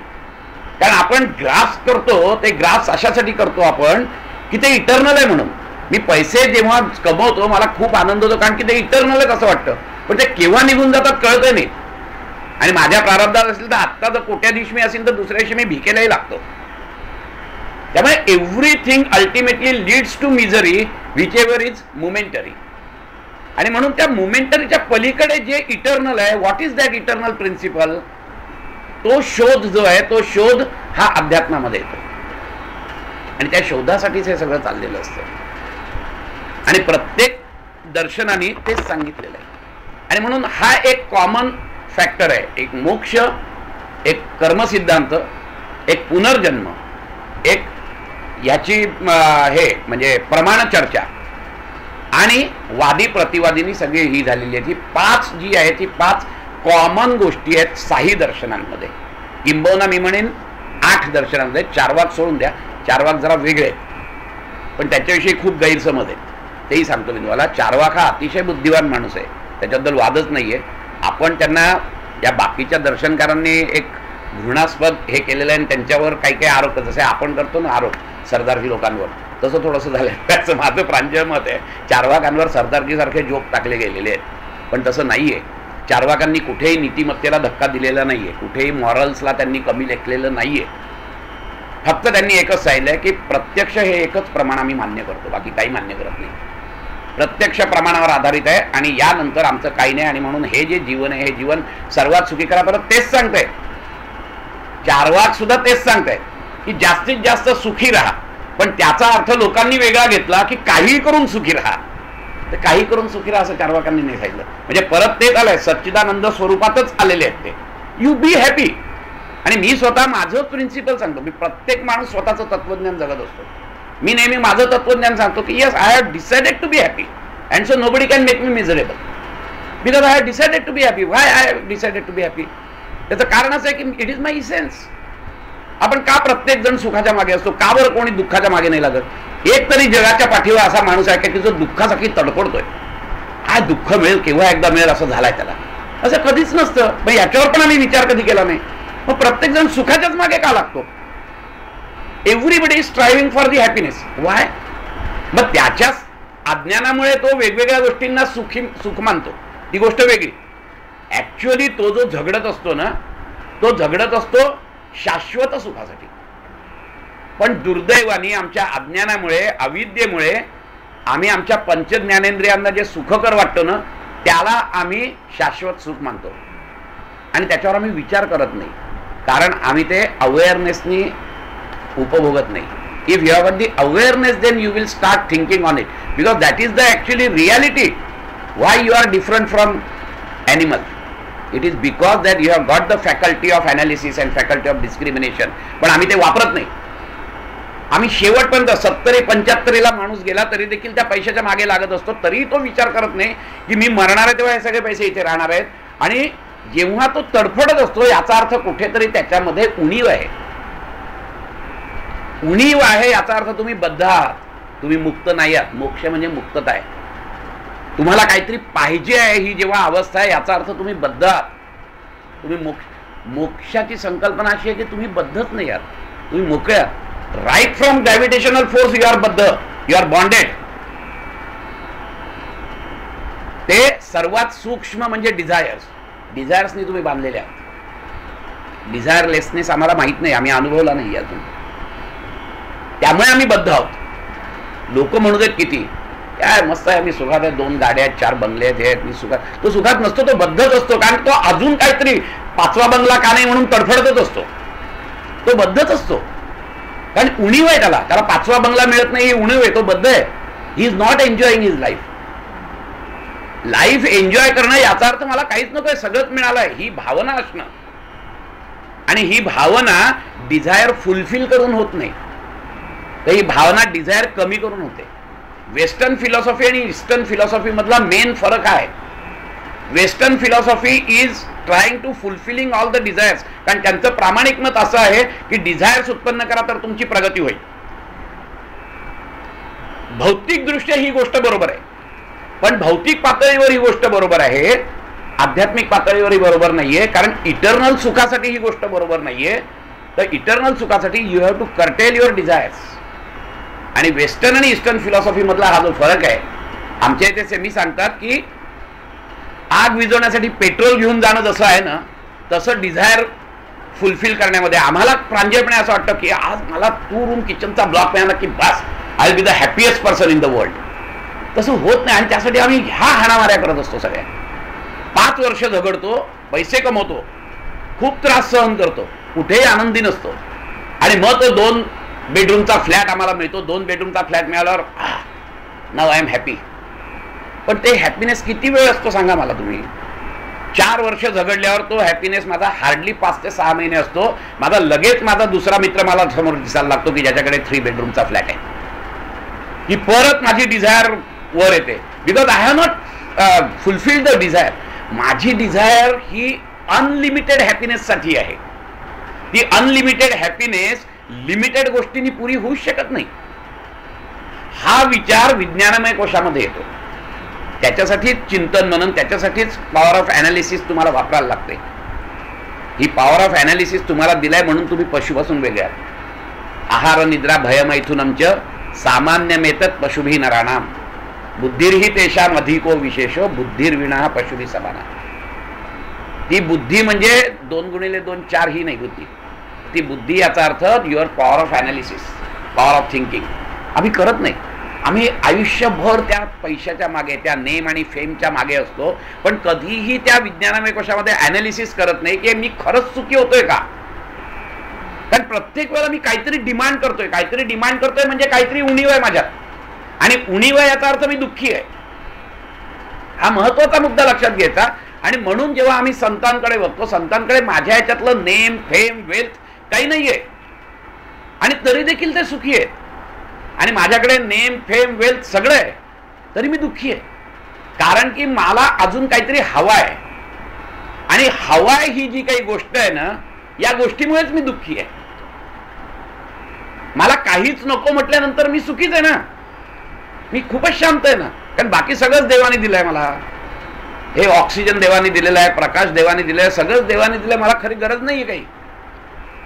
कारण आपण ग्रास करतो ते ग्रास अशासाठी करतो आपण की ते इटर्नल आहे म्हणून. मी पैसे जेव्हा कमवतो मला खूप आनंद होतो कारण की ते इटर्नल आहे असं वाटतं, पण ते केव्हा निघून जातात कळतही नाही. आणि माझ्या प्रारब्धात असेल तर आत्ता जर कोट्याधीश मी असेल तर दुसऱ्या दिवशी मी भिकेलाही लागतो. त्यामुळे everything ultimately leads to misery whichever is momentary. आणि म्हणून त्या मोमेंटरीच्या पलीकडे जे इटर्नल आहे, what is that eternal principle, तो शोध जो आहे तो शोध हा अध्यात्मामध्ये येतो. आणि त्या शोधासाठीच हे सगळं चाललेलं असतं. आणि प्रत्येक दर्शनाने तेच सांगितलेलं आहे. आणि म्हणून हा एक कॉमन फॅक्टर आहे. एक मोक्ष, एक कर्मसिद्धांत, एक पुनर्जन्म, एक याची हे म्हणजे प्रमाण चर्चा, आणि वादी प्रतिवादीनी सगळी ही झालेली आहे. ही पाच जी आहे ती पाच कॉमन गोष्टी आहेत साही दर्शनांमध्ये. किंबहुना मी म्हणेन 8 दर्शनांमध्ये. चारवाक सोडून द्या, चारवाक जरा वेगळे आहेत पण त्याच्याविषयी खूप गैरसमज आहे, तेही सांगतो मी तुम्हाला. चारवाक हा अतिशय बुद्धिवान माणूस आहे, त्याच्याबद्दल वादच नाही आहे. आपण त्यांना या बाकीच्या दर्शनकारांनी एक घृणास्पद हे केलेलं आहे आणि त्यांच्यावर काही काही आरोप, जसे आपण करतो ना आरोप सरदारजी लोकांवर, तसं थोडंसं झालं त्याचं माझं प्रांजळ मत आहे. चारवाकांवर सरदारजीसारखे जोक टाकले गेलेले आहेत, पण तसं नाही आहे. चारवाकांनी कुठेही नीतिमत्तेला धक्का दिलेला नाही आहे, कुठेही मॉरल्सला त्यांनी कमी लेखलेलं नाही आहे. फक्त त्यांनी एकच सांगितलं की प्रत्यक्ष हे एकच प्रमाण आम्ही मान्य करतो, बाकी काही मान्य करत नाही. प्रत्यक्ष प्रमाणावर आधारित आहे आणि यानंतर आमचं काही नाही. आणि म्हणून हे जे जीवन आहे हे जीवन सर्वात सुखी करा. परत तेच सांगतंय चारवाक सुद्धा, तेच सांगताय की जास्तीत जास्त सुखी राहा, पण त्याचा अर्थ लोकांनी वेगळा घेतला की काही करून सुखी राहा. तर काही करून सुखी राहा असं चार्वाकांनी नाही सांगितलं. म्हणजे परत तेच आलंय, सच्चिदानंद स्वरूपातच आलेले आहेत ते. You be happy. आणि मी स्वतः माझं प्रिन्सिपल सांगतो, मी प्रत्येक माणूस स्वतःचं तत्वज्ञान जगत असतो. मी नेहमी माझं तत्वज्ञान सांगतो की yes, I have decided to be happy and so nobody can make me miserable because I have decided to be happy. Why I have decided to be happy? त्याचं कारण असं आहे की इट इज माय इसेन्स. आपण का प्रत्येक जण सुखाच्या मागे असतो, का बरं कोणी दुःखाच्या मागे नाही लागत? एक तरी जगाच्या पाठीवर असा माणूस आहे की जो दुःखासाठी तडफडतोय, काय दुःख मिळेल, केव्हा एकदा मिळेल असं झालाय त्याला. असं कधीच नसतं. मग याच्यावर पण आम्ही विचार कधी केला नाही. मग प्रत्येक जण सुखाच्याच मागे का लागतो? Everybody is striving for the happiness. Why? मग त्याच्या अज्ञानामुळे तो वेगवेगळ्या गोष्टींना सुख मानतो, ती गोष्ट वेगळी. ऍक्च्युअली तो जो झगडत असतो ना, तो झगडत असतो शाश्वत सुखासाठी. पण दुर्दैवाने आमच्या अज्ञानामुळे, अविद्येमुळे आम्ही आमच्या पंचज्ञानेंद्रियांना जे सुखकर वाटतो ना, त्याला आम्ही शाश्वत सुख मानतो आणि त्याच्यावर आम्ही विचार करत नाही, कारण आम्ही ते अवेअरनेसनी उपभोगत नाही. If you have the awareness, then you will start thinking on it, because that is the actually reality. Why you are different from animal? It is because that you have got the faculty of analysis and faculty of discrimination. पण आम्ही ते वापरत नाही. आम्ही शेवटपर्यंत 70-75ला माणूस गेला तरी देखील त्या पैशाच्या मागे लागत असतो. तरी तो विचार करत नाही की मी मरणार आहे तेव्हा हे सगळे पैसे इथे राहणार आहेत. आणि जेव्हा तो तडफडत असतो, याचा अर्थ कुठेतरी त्याच्यामध्ये उणीव आहे. उणीव आहे याचा अर्थ तुम्ही बद्ध आहात, तुम्ही मुक्त नाही आहात. मोक्ष म्हणजे मुक्तता आहे. तुम्हाला काहीतरी पाहिजे आहे, ही जेव्हा अवस्था आहे, याचा अर्थ तुम्ही बद्ध आहात. तुम्ही मोक्षाची संकल्पना अशी आहे की तुम्ही बद्धच नाही आहात, तुम्ही मोकळे आहात. Right from gravitational force you are बद्ध, यू आर बॉन्डेड. ते सर्वात सूक्ष्म म्हणजे डिझायर्स. डिझायर्सनी तुम्ही बांधलेले आहात. डिझायरलेसनेस आम्हाला माहित नाही, आम्ही अनुभवला नाही अजून, त्यामुळे आम्ही बद्ध आहोत. लोक म्हणू देत किती काय मस्त आहे, मी सुखात आहे, 2 गाड्या आहेत, 4 बंगले आहेत, मी सुखात. तो सुखात नसतो, तो बद्धच असतो. कारण तो अजून काहीतरी 5वा बंगला का नाही म्हणून तडफडतच असतो. तो बद्धच असतो, कारण उणीव आहे त्याला. 5वा बंगला मिळत नाही, ही उणीव आहे, तो बद्ध आहे. He is not enjoying his life. Life enjoy करणं याचा अर्थ मला काहीच नकोय, सगळंच मिळालंय, ही भावना असणं. आणि ही भावना डिझायर फुलफिल करून होत नाही, तर ही भावना डिझायर कमी करून होते. वेस्टर्न फिलॉसॉफी आणि ईस्टर्न फिलॉसॉफी मधला मेन फरक आहे. Western philosophy is trying to fulfilling all the desires. कारण त्यांचं प्रामाणिक मत असं आहे की डिझायर्स उत्पन्न करा तर तुमची प्रगती होईल. भौतिक दृष्ट्या ही गोष्ट बरोबर आहे, पण भौतिक पातळीवर ही गोष्ट बरोबर आहे, आध्यात्मिक पातळीवर ही बरोबर नाहीये. कारण इटर्नल सुखासाठी ही गोष्ट बरोबर नाहीये. तर इटर्नल सुखासाठी you have to curtail your desires. आणि वेस्टर्न आणि ईस्टर्न फिलॉसॉफी मधला हा जो फरक आहे, आमच्या इथे सेमी सांगतात की आग विझवण्यासाठी पेट्रोल घेऊन जाणं जसं आहे ना, तसं डिझायर फुलफिल करण्यामध्ये आम्हाला प्रांजळपणे असं वाटतं की आज मला 2 रूम किचनचा ब्लॉक मिळाला की बस, I will be the happiest person in the world. तसं होत नाही आणि त्यासाठी आम्ही ह्या हाणामाऱ्या करत असतो. सगळ्या 5 वर्ष झगडतो, पैसे कमवतो, खूप त्रास सहन करतो, कुठेही आनंदी नसतो. आणि मग तो 2 बेडरूमचा फ्लॅट आम्हाला मिळतो. 2 बेडरूमचा फ्लॅट मिळाल्यावर नाव आय एम हॅपी. पण ते हॅपीनेस किती वेळ असतो सांगा मला तुम्ही? 4 वर्ष झगडल्यावर तो हॅपीनेस माझा हार्डली 5 ते 6 महिने असतो. माझा लगेच माझा दुसरा मित्र मला समोर दिसायला लागतो की ज्याच्याकडे 3 बेडरूमचा फ्लॅट आहे, की परत माझी डिझायर वर येते. Because I have not fulfilled the desire. माझी डिझायर ही अनलिमिटेड हॅपीनेस साठी आहे. ती अनलिमिटेड हॅपीनेस लिमिटेड गोष्टींनी पुरी होऊ शकत नाही. हा विचार विज्ञानमय कोशामध्ये येतो. त्याच्यासाठीच चिंतन मनन, त्याच्यासाठीच पॉवर ऑफ ॲनालिसिस तुम्हाला वापरायला लागते. ही पॉवर ऑफ ॲनालिसिस तुम्हाला दिलाय म्हणून तुम्ही पशुपासून वेगळे आहात. आहार निद्रा भयमैथुनमच सामान्यमेतत् पशुभी नराणाम बुद्धिर्हि तेषाम अधिको विशेषो बुद्धिर्विना पशुभी समाना. ती बुद्धी म्हणजे 2x2 4 ही नाही बुद्धी. ती बुद्धी याचा अर्थ your power of analysis, power of thinking. आम्ही करत नाही. आम्ही आयुष्यभर त्या पैशाच्या मागे, त्या नेम आणि फेमच्या मागे असतो, पण कधीही त्या विज्ञानमय कोशामध्ये ॲनालिसिस करत नाही की मी खरंच सुखी होतोय का. कारण प्रत्येक वेळेला मी काहीतरी डिमांड करतोय म्हणजे काहीतरी उणीव आहे माझ्यात, आणि उणीव आहे याचा अर्थ मी दुःखी आहे. हा महत्वाचा मुद्दा लक्षात घ्यायचा. आणि म्हणून जेव्हा आम्ही संतांकडे बघतो, संतांकडे माझ्या ह्याच्यातलं नेम फेम वेल्थ काही नाहीये, आणि तरी देखील ते सुखी आहेत. आणि माझ्याकडे नेम फेम वेल्थ सगळं आहे तरी मी दुःखी आहे, कारण की मला अजून काहीतरी हवा आहे. आणि हवाय ही जी काही गोष्ट आहे ना, या गोष्टीमुळेच मी दुःखी आहे. मला काहीच नको म्हटल्यानंतर मी सुखीच आहे ना, मी खूपच शांत आहे ना, कारण बाकी सगळंच देवाने दिलंय मला. हे ऑक्सिजन देवाने दिलेलं आहे, प्रकाश देवाने दिलेला आहे, सगळंच देवाने दिलंय, मला खरी गरज नाहीये काही.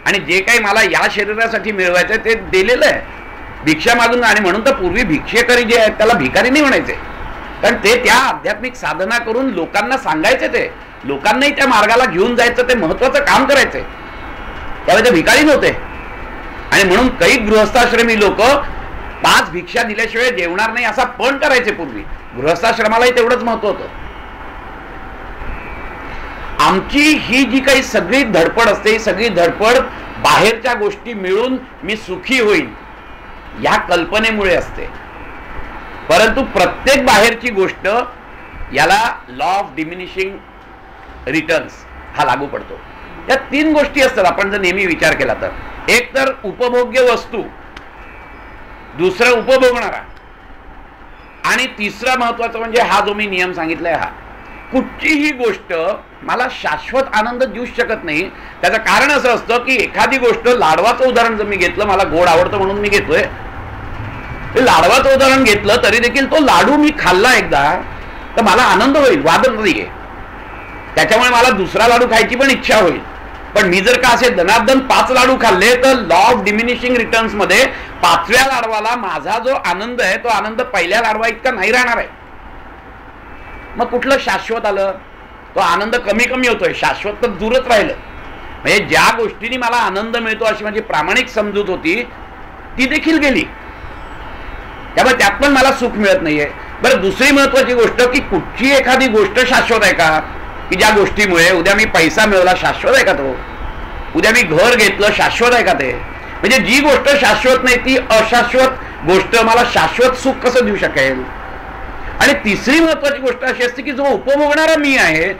आणि जे काही मला या शरीरासाठी मिळवायचं ते दिलेलं आहे, भिक्षा मागून. आणि म्हणून तर पूर्वी भिक्षेकरी जे आहेत त्याला भिकारी नाही म्हणायचे, कारण ते त्या आध्यात्मिक साधना करून लोकांना सांगायचे, ते लोकांनाही त्या मार्गाला घेऊन जायचं, ते महत्वाचं काम करायचंय. त्यावेळी ते भिकारी नव्हते. आणि म्हणून काही गृहस्थाश्रमी लोक 5 भिक्षा दिल्याशिवाय जेवणार नाही असा पण करायचे पूर्वी. गृहस्थाश्रमालाही तेवढंच महत्व होतं. आमची ही जी काही सगळी धडपड असते, ही सगळी धडपड बाहेरच्या गोष्टी मिळून मी सुखी होईल या कल्पनेमुळे असते. परंतु प्रत्येक बाहेरची गोष्ट याला लॉ ऑफ डिमिनिशिंग रिटर्न्स हा लागू पडतो. या 3 गोष्टी असतात आपण जर नेहमी विचार केला तर. एक तर उपभोग्य वस्तू, दुसरं उपभोगणारा, आणि तिसरा महत्वाचा म्हणजे हा जो मी नियम सांगितलाय हा. कुठचीही गोष्ट मला शाश्वत आनंद देऊच शकत नाही. त्याचं कारण असं असतं की एखादी गोष्ट, लाडवाचं उदाहरण जर मी घेतलं, मला गोड आवडतं म्हणून मी घेतोय, लाडवाचं उदाहरण घेतलं तरी देखील तो लाडू मी खाल्ला एकदा तर मला आनंद होईल, वाद नाहीये. त्याच्यामुळे मला दुसरा लाडू खायची पण इच्छा होईल. पण मी जर का असे धनार्दन 5 लाडू खाल्ले तर लॉ ऑफ डिमिनिशिंग रिटर्न्स मध्ये 5व्या लाडवाला माझा जो आनंद आहे तो आनंद पहिल्या लाडवा इतका नाही राहणार आहे. मग कुठलं शाश्वत आलं? तो आनंद कमी कमी होतोय, शाश्वत तर दूरच राहिलं. म्हणजे ज्या गोष्टीने मला आनंद मिळतो अशी माझी प्रामाणिक समजूत होती ती देखील गेली. त्यामुळे त्यात पण मला सुख मिळत नाहीये. बरं, दुसरी महत्वाची गोष्ट की कुठची एखादी गोष्ट शाश्वत आहे का? की ज्या गोष्टीमुळे उद्या मी पैसा मिळवला शाश्वत आहे का तो? उद्या मी घर घेतलं शाश्वत आहे का ते? म्हणजे जी गोष्ट शाश्वत नाही ती अशाश्वत गोष्ट मला शाश्वत सुख कसं देऊ शकेल? आणि तिसरी महत्वाची गोष्ट अशी असते की जो उपभोगणारा मी आहे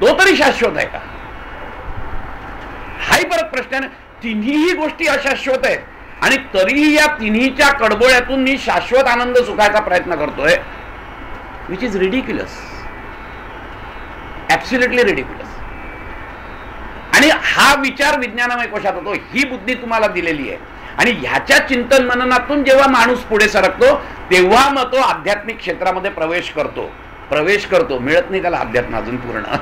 तो तरी शाश्वत आहे का? हाही परत प्रश्न आहे. तिन्ही गोष्टी अशाश्वत आहेत आणि तरीही या तिन्हीच्या कडबोळ्यातून मी शाश्वत आनंद सुखायचा प्रयत्न करतोय, which is ridiculous, absolutely ridiculous. आणि हा विचार विज्ञानामय कोशात होतो. ही बुद्धी तुम्हाला दिलेली आहे. आणि ह्याच्या चिंतन मननातून जेव्हा माणूस पुढे सरकतो तेव्हा मग तो आध्यात्मिक क्षेत्रामध्ये प्रवेश करतो. मिळत नाही त्याला अध्यात्म अजून पूर्ण.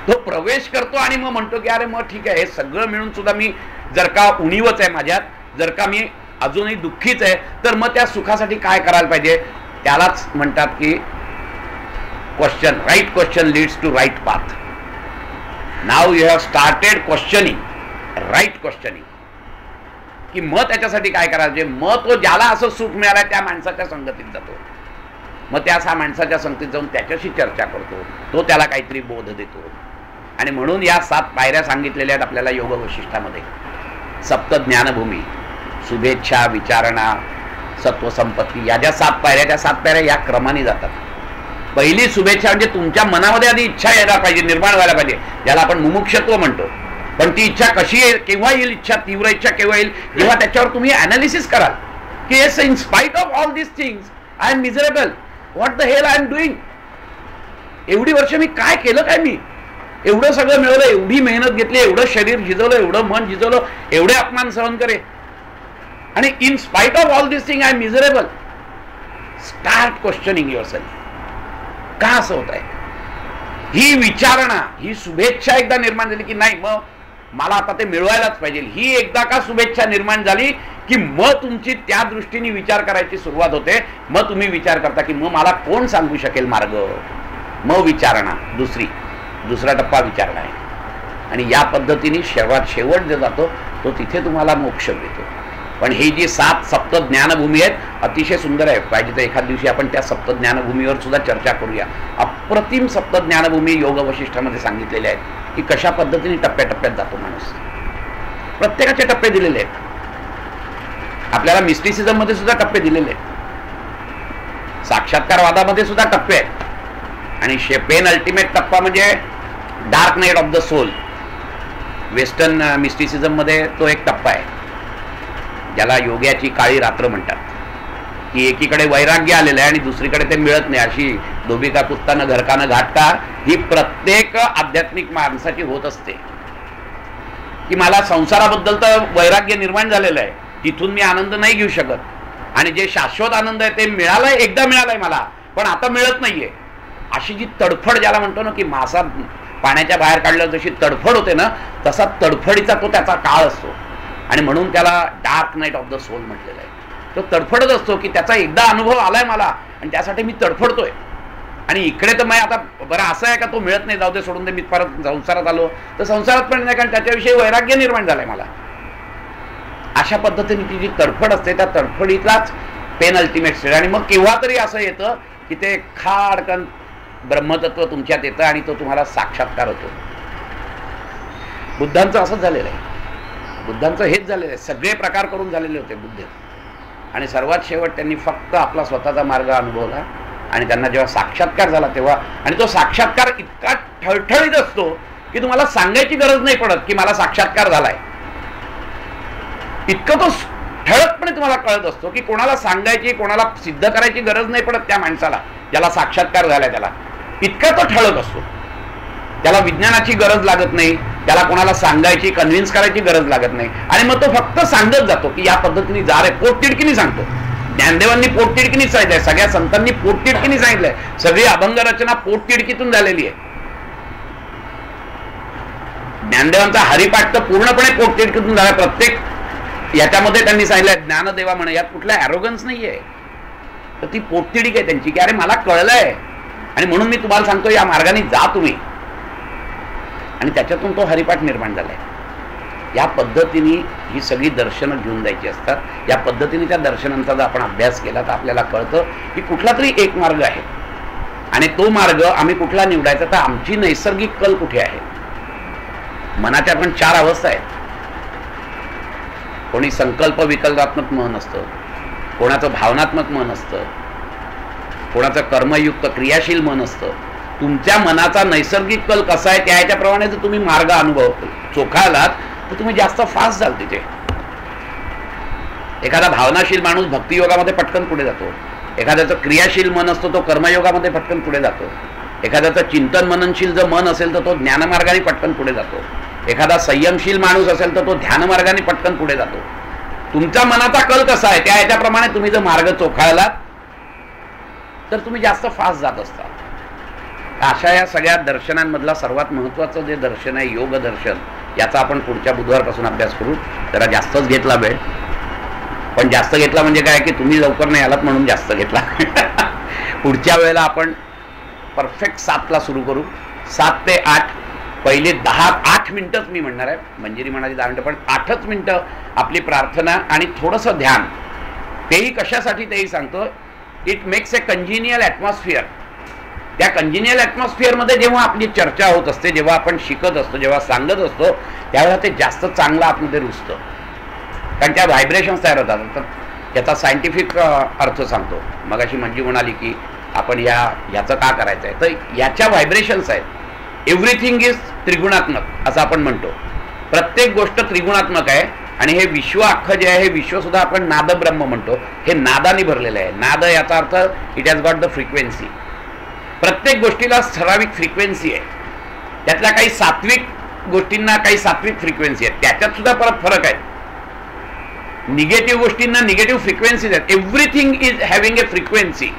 तो प्रवेश करतो आणि मग म्हणतो की अरे मग ठीक आहे, हे सगळं मिळून सुद्धा मी जर का उणीवच आहे माझ्यात, जर का मी अजूनही दुःखीच आहे, तर मग त्या सुखासाठी काय करायला पाहिजे? त्यालाच म्हणतात की question, right question leads to right path. Now you have started questioning, right questioning, की मग त्याच्यासाठी काय करायचे? मग तो ज्याला असं सुख मिळालंय त्या माणसाच्या संगतीत जातो. मग त्या माणसाच्या संगतीत जाऊन त्याच्याशी चर्चा करतो, तो त्याला काहीतरी बोध देतो. आणि म्हणून या 7 पायऱ्या सांगितलेल्या आहेत आपल्याला योग वशिष्ठामध्ये. सप्त ज्ञानभूमी, शुभेच्छा, विचारणा, सत्वसंपत्ती, या ज्या 7 पायऱ्या, त्या 7 पायऱ्या या क्रमाने जातात. पहिली शुभेच्छा म्हणजे तुमच्या मनामध्ये आधी इच्छा यायला पाहिजे, निर्माण व्हायला पाहिजे, ज्याला आपण मुमुक्षत्व म्हणतो. पण ती इच्छा कशी येईल, केव्हा येईल इच्छा, तीव्र इच्छा केव्हा येईल? जेव्हा त्याच्यावर तुम्ही अनालिसिस कराल की yes, in spite of all this things I am miserable, what the hell I am doing. एवढी वर्ष मी काय केलं, काय मी एवढं सगळं मिळवलं, एवढी मेहनत घेतली, एवढं शरीर झिजवलं, एवढं मन झिजवलं, एवढे अपमान सहन करे, आणि in spite of all this thing I am miserable. Start questioning yourself. का असं होत आहे? ही विचारणा, ही शुभेच्छा एकदा निर्माण झाली की नाही मग मला आता ते मिळवायलाच पाहिजे, ही एकदा का शुभेच्छा निर्माण झाली की मग तुमची त्या दृष्टीने विचार करायची सुरुवात होते. मग तुम्ही विचार करता की मग मला कोण सांगू शकेल मार्ग? मग विचारणा, दुसरा टप्पा विचारणा आहे. आणि या पद्धतीने शेवट जे जातो तो तिथे तुम्हाला मोक्ष मिळतो. पण ही जी 7 सप्त ज्ञानभूमी आहेत अतिशय सुंदर आहे. पाहिजे तर एखाद दिवशी आपण त्या सप्त ज्ञानभूमीवर सुद्धा चर्चा करूया. अप्रतिम सप्त ज्ञानभूमी योग वशिष्ठामध्ये सांगितलेल्या आहेत की कशा पद्धतीने टप्प्याटप्प्यात जातो माणूस. प्रत्येकाचे टप्पे दिलेले आहेत. आपल्याला मिस्टिसिझम मध्ये सुद्धा टप्पे दिलेले आहेत, साक्षात्कारवादामध्ये सुद्धा टप्पे आहेत. आणि पेन अल्टिमेट टप्पा म्हणजे dark night of the soul. Western mysticism मध्ये तो एक टप्पा आहे ज्याला योग्याची काळी रात्र म्हणतात, की एकीकडे वैराग्य आलेलं आहे आणि दुसरीकडे ते मिळत नाही. अशी धोबिका कुत्तानं घरकानं घाटता ही प्रत्येक आध्यात्मिक माणसाची होत असते, की मला संसाराबद्दल तर वैराग्य निर्माण झालेलं आहे, तिथून मी आनंद नाही घेऊ शकत, आणि जे शाश्वत आनंद आहे ते मिळालंय, एकदा मिळालंय मला, पण आता मिळत नाहीये. अशी जी तडफड ज्याला म्हणतो ना, की मासा पाण्याच्या बाहेर काढल्यावर जशी तडफड होते ना, तसा तडफडीचा तो त्याचा काळ असतो. आणि म्हणून त्याला dark night of the soul म्हटलेलं आहे. तो तडफडच असतो की त्याचा एकदा अनुभव आलाय मला आणि त्यासाठी मी तडफडतोय. आणि इकडे तर मग आता बरं असं आहे का, तो मिळत नाही, जाऊ दे, सोडून दे, मी परत संसारात आलो, तर संसारात पण नाही, कारण त्याच्याविषयी वैराग्य निर्माण झालंय मला. अशा पद्धतीने ती जी तडफड असते त्या तडफडीतलाच पेन अल्टिमेट स्टेज. आणि मग केव्हा तरी असं येतं की ते खाडकन ब्रह्मतत्व तुमच्यात येतं आणि तो तुम्हाला साक्षात्कार होतो. बुद्धांचं असंच झालेलं आहे. बुद्धांचं हेच झालेलं आहे. सगळे प्रकार करून झालेले होते बुद्ध, आणि सर्वात शेवट त्यांनी फक्त आपला स्वतःचा मार्ग अनुभवला. आणि त्यांना जेव्हा साक्षात्कार झाला तेव्हा, आणि तो साक्षात्कार इतका ठळठळीत असतो की तुम्हाला सांगायची गरज नाही पडत की मला साक्षात्कार झालाय. इतकं तो ठळकपणे तुम्हाला कळत असतो की कोणाला सांगायची, कोणाला सिद्ध करायची गरज नाही पडत त्या माणसाला ज्याला साक्षात्कार झालाय त्याला. इतका तो ठळक असतो, त्याला विज्ञानाची गरज लागत नाही, त्याला कोणाला सांगायची, कन्व्हिन्स करायची गरज लागत नाही. आणि मग तो फक्त सांगत जातो की या पद्धतीने जा रे, पोटतिडकीने सांगतो. ज्ञानदेवांनी पोटतिडकीने सांगितलंय, सगळ्या संतांनी पोटतिडकीने सांगितलंय, सगळी अभंग रचना पोटतिडकीतून झालेली आहे. ज्ञानदेवांचा हरिपाठ तर पूर्णपणे पोटतिडकीतून झाला. प्रत्येक याच्यामध्ये त्यांनी सांगितलंय ज्ञानदेवा म्हणे, यात कुठला ॲरोगन्स नाहीये. तर ती पोटतिडीक आहे त्यांची की अरे मला कळलंय आणि म्हणून मी तुम्हाला सांगतो या मार्गाने जा तुम्ही. आणि त्याच्यातून तो हरिपाठ निर्माण झालाय. या पद्धतीने ही सगळी दर्शनं घेऊन जायची असतात. या पद्धतीने त्या दर्शनांचा जर आपण अभ्यास केला तर आपल्याला कळतं की कुठला तरी एक मार्ग आहे, आणि तो मार्ग आम्ही कुठला निवडायचा, तर आमची नैसर्गिक कल कुठे आहे. मनाच्या पण 4 अवस्था आहेत. कोणी संकल्प विकल्पात्मक मन असतं, कोणाचं भावनात्मक मन असतं, कोणाचं कर्मयुक्त क्रियाशील मन असतं. तुमच्या मनाचा नैसर्गिक कल कसा आहे त्या ह्याच्याप्रमाणे जर तुम्ही मार्ग अनुभव चोखाळलात तर तुम्ही जास्त फास्ट जाल तिथे. एखादा भावनाशील माणूस भक्तियोगामध्ये पटकन पुढे जातो, एखाद्याचं क्रियाशील मन असतो तो कर्मयोगामध्ये पटकन पुढे जातो, एखाद्याचं चिंतन मननशील जर मन असेल तर तो ज्ञानमार्गाने पटकन पुढे जातो, एखादा संयमशील माणूस असेल तर तो ध्यानमार्गाने पटकन पुढे जातो. तुमच्या मनाचा कल कसा आहे त्या ह्याच्याप्रमाणे तुम्ही जर मार्ग चोखाळलात तर तुम्ही जास्त फास्ट जात असता. अशा या सगळ्या दर्शनांमधला सर्वात महत्त्वाचं जे दर्शन आहे योग दर्शन, याचा आपण पुढच्या बुधवारपासून अभ्यास करू. जरा जास्तच घेतला वेळ, पण जास्त घेतला म्हणजे काय की तुम्ही लवकर नाही आलात म्हणून जास्त घेतला. पुढच्या वेळेला आपण परफेक्ट 7ला सुरू करू. 7 ते 8 पहिले 8 मिनिटंच मी म्हणणार आहे. मंजिरी म्हणाली 10 मिनिटं, पण 8च मिनिटं आपली प्रार्थना आणि थोडंसं ध्यान. तेही कशासाठी तेही सांगतो. It makes a congenial atmosphere. त्या कंजिनियल ॲटमॉस्फिअरमध्ये जेव्हा आपली चर्चा होत असते, जेव्हा आपण शिकत असतो, जेव्हा सांगत असतो, त्यावेळेला ते जास्त चांगलं आतमध्ये रुजतं, कारण त्या व्हायब्रेशन्स तयार होतात. तर याचा सायंटिफिक अर्थ सांगतो. मगाशी मंजू म्हणाली की आपण ह्याचं का करायचं आहे, तर याच्या व्हायब्रेशन्स आहेत. एव्हरीथिंग इज त्रिगुणात्मक असं आपण म्हणतो. प्रत्येक गोष्ट त्रिगुणात्मक आहे. आणि हे विश्व अख्खं जे आहे हे विश्वसुद्धा आपण नादब्रह्म म्हणतो. हे नादाने भरलेलं आहे. नाद याचा earth it has got the frequency. प्रत्येक गोष्टीला ठराविक फ्रिक्वेन्सी आहे. त्यातल्या काही सात्विक गोष्टींना काही सात्विक फ्रिक्वेन्सी आहेत, त्याच्यात सुद्धा परत फरक आहे. निगेटिव्ह गोष्टींना निगेटिव्ह फ्रिक्वेन्सीज आहेत. Everything is having A frequency.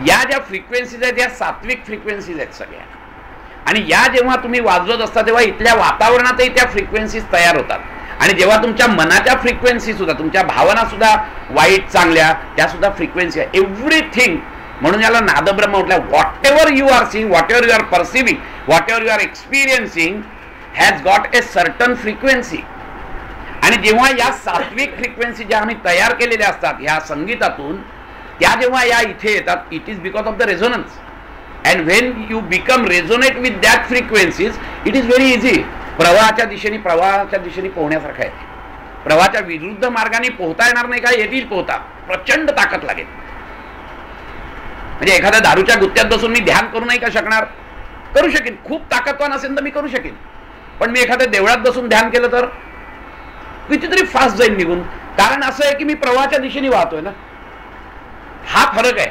या ज्या फ्रिक्वेन्सीज आहेत या सात्विक फ्रिक्वेन्सीज आहेत सगळ्या. आणि या जेव्हा तुम्ही वाजवत असता तेव्हा इथल्या वातावरणातही त्या फ्रिक्वेन्सीज तयार होतात. आणि जेव्हा तुमच्या मनाच्या फ्रिक्वेन्सी सुद्धा, तुमच्या भावना सुद्धा वाईट चांगल्या, त्या सुद्धा फ्रिक्वेन्सी आहे. एव्हरीथिंग. म्हणून याला नादब्रह्म म्हटलं. Whatever you are seeing, whatever you are perceiving, whatever you are experiencing has got a certain frequency. आणि जेव्हा या सात्विक फ्रिक्वेन्सी ज्या आम्ही तयार केलेल्या असतात ह्या संगीतातून, त्या जेव्हा या इथे येतात, it is because of the resonance. And when you become resonate with that frequencies, it is very easy. प्रवाहाच्या दिशेने पोहण्यासारखं आहे. प्रवाहाच्या विरुद्ध मार्गाने पोहता येणार नाही का? येतील पोहता. प्रचंड ताकद लागेल. म्हणजे एखाद्या दारूच्या गुत्त्यात बसून मी ध्यान करू नाही का शकणार? करू शकेन. खूप ताकदवान असेल तर मी करू शकेन. पण मी एखाद्या देवळात बसून ध्यान केलं तर कितीतरी फास्ट जाईल निघून. कारण असं आहे की मी प्रवाहाच्या दिशेने वाहतोय ना. हा फरक आहे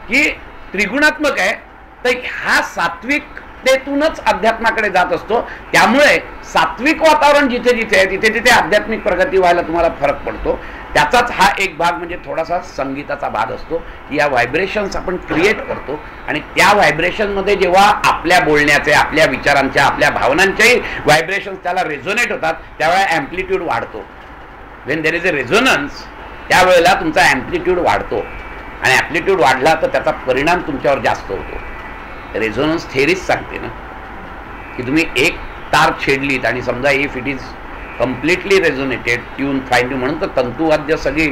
की त्रिगुणात्मक आहे. तर हा सात्विकतेतूनच अध्यात्माकडे जात असतो. त्यामुळे सात्विक वातावरण जिथे जिथे आहे तिथे तिथे आध्यात्मिक प्रगती व्हायला तुम्हाला फरक पडतो. त्याचाच हा एक भाग म्हणजे थोडासा संगीताचा भाग असतो की या व्हायब्रेशन्स आपण क्रिएट करतो आणि त्या व्हायब्रेशनमध्ये जेव्हा आपल्या बोलण्याचे, आपल्या विचारांच्या, आपल्या भावनांच्याही व्हायब्रेशन्स त्याला रेझोनेट होतात त्यावेळेला ॲम्प्लिट्यूड वाढतो. When there is a resonance त्यावेळेला तुमचा ॲम्प्लिट्यूड वाढतो आणि ॲम्प्लिट्यूड वाढला तर त्याचा परिणाम तुमच्यावर जास्त होतो. रेझोनन्स थेरीच सांगते ना की तुम्ही एक तार छेडलीत आणि समजा if it is completely resonated tune fine tune म्हणून तर तंतुवाद्य सगळी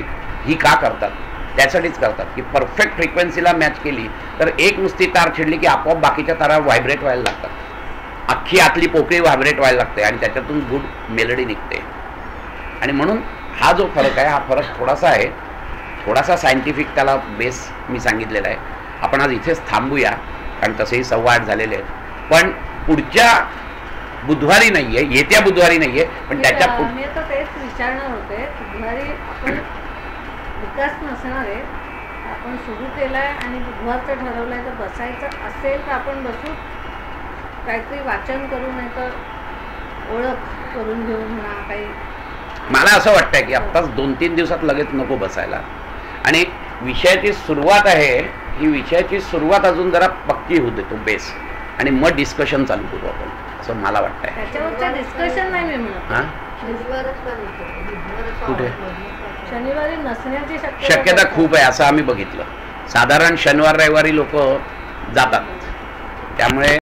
ही का करतात? त्यासाठीच करतात की परफेक्ट फ्रिक्वेन्सीला मॅच केली तर एक नुसती तार छेडली की आपोआप बाकीच्या तारा व्हायब्रेट व्हायला लागतात. अख्खी आतली पोकळी व्हायब्रेट व्हायला लागते आणि त्याच्यातून गुड मेलडी निघते. आणि म्हणून हा जो फरक आहे हा फरक थोडासा आहे, थोडासा सायंटिफिक त्याला बेस मी सांगितलेला आहे. आपण आज इथेच थांबूया कारण तसेही 8:15 झालेले आहेत. पण पुढच्या बुधवारी नाहीये, येत्या बुधवारी नाहीये, पण त्याच्या मी आता तेच विचारणार होते. बुधवारी आपण विकास नसणार आहे, आपण सुरू केलाय आणि बुधवारचं ठरवलंय तर बसायचं असेल तर आपण बसू, काहीतरी वाचन करू, नाही तर ओळख करून घेऊ म्हणा काही. मला असं वाटतंय की आत्ताच 2-3 दिवसात लगेच नको बसायला. आणि विषयाची सुरुवात आहे, ही विषयाची सुरुवात अजून जरा पक्की होऊ देतो बेस आणि मग डिस्कशन चालू करू आपण, असं मला वाटतंय. त्याच्यावरचं डिस्कशन नाही मी म्हणत. कुठे शनिवारी नसण्याची शक्यता खूप आहे असं आम्ही बघितलं. साधारण शनिवार रविवारी लोक जातात. त्यामुळे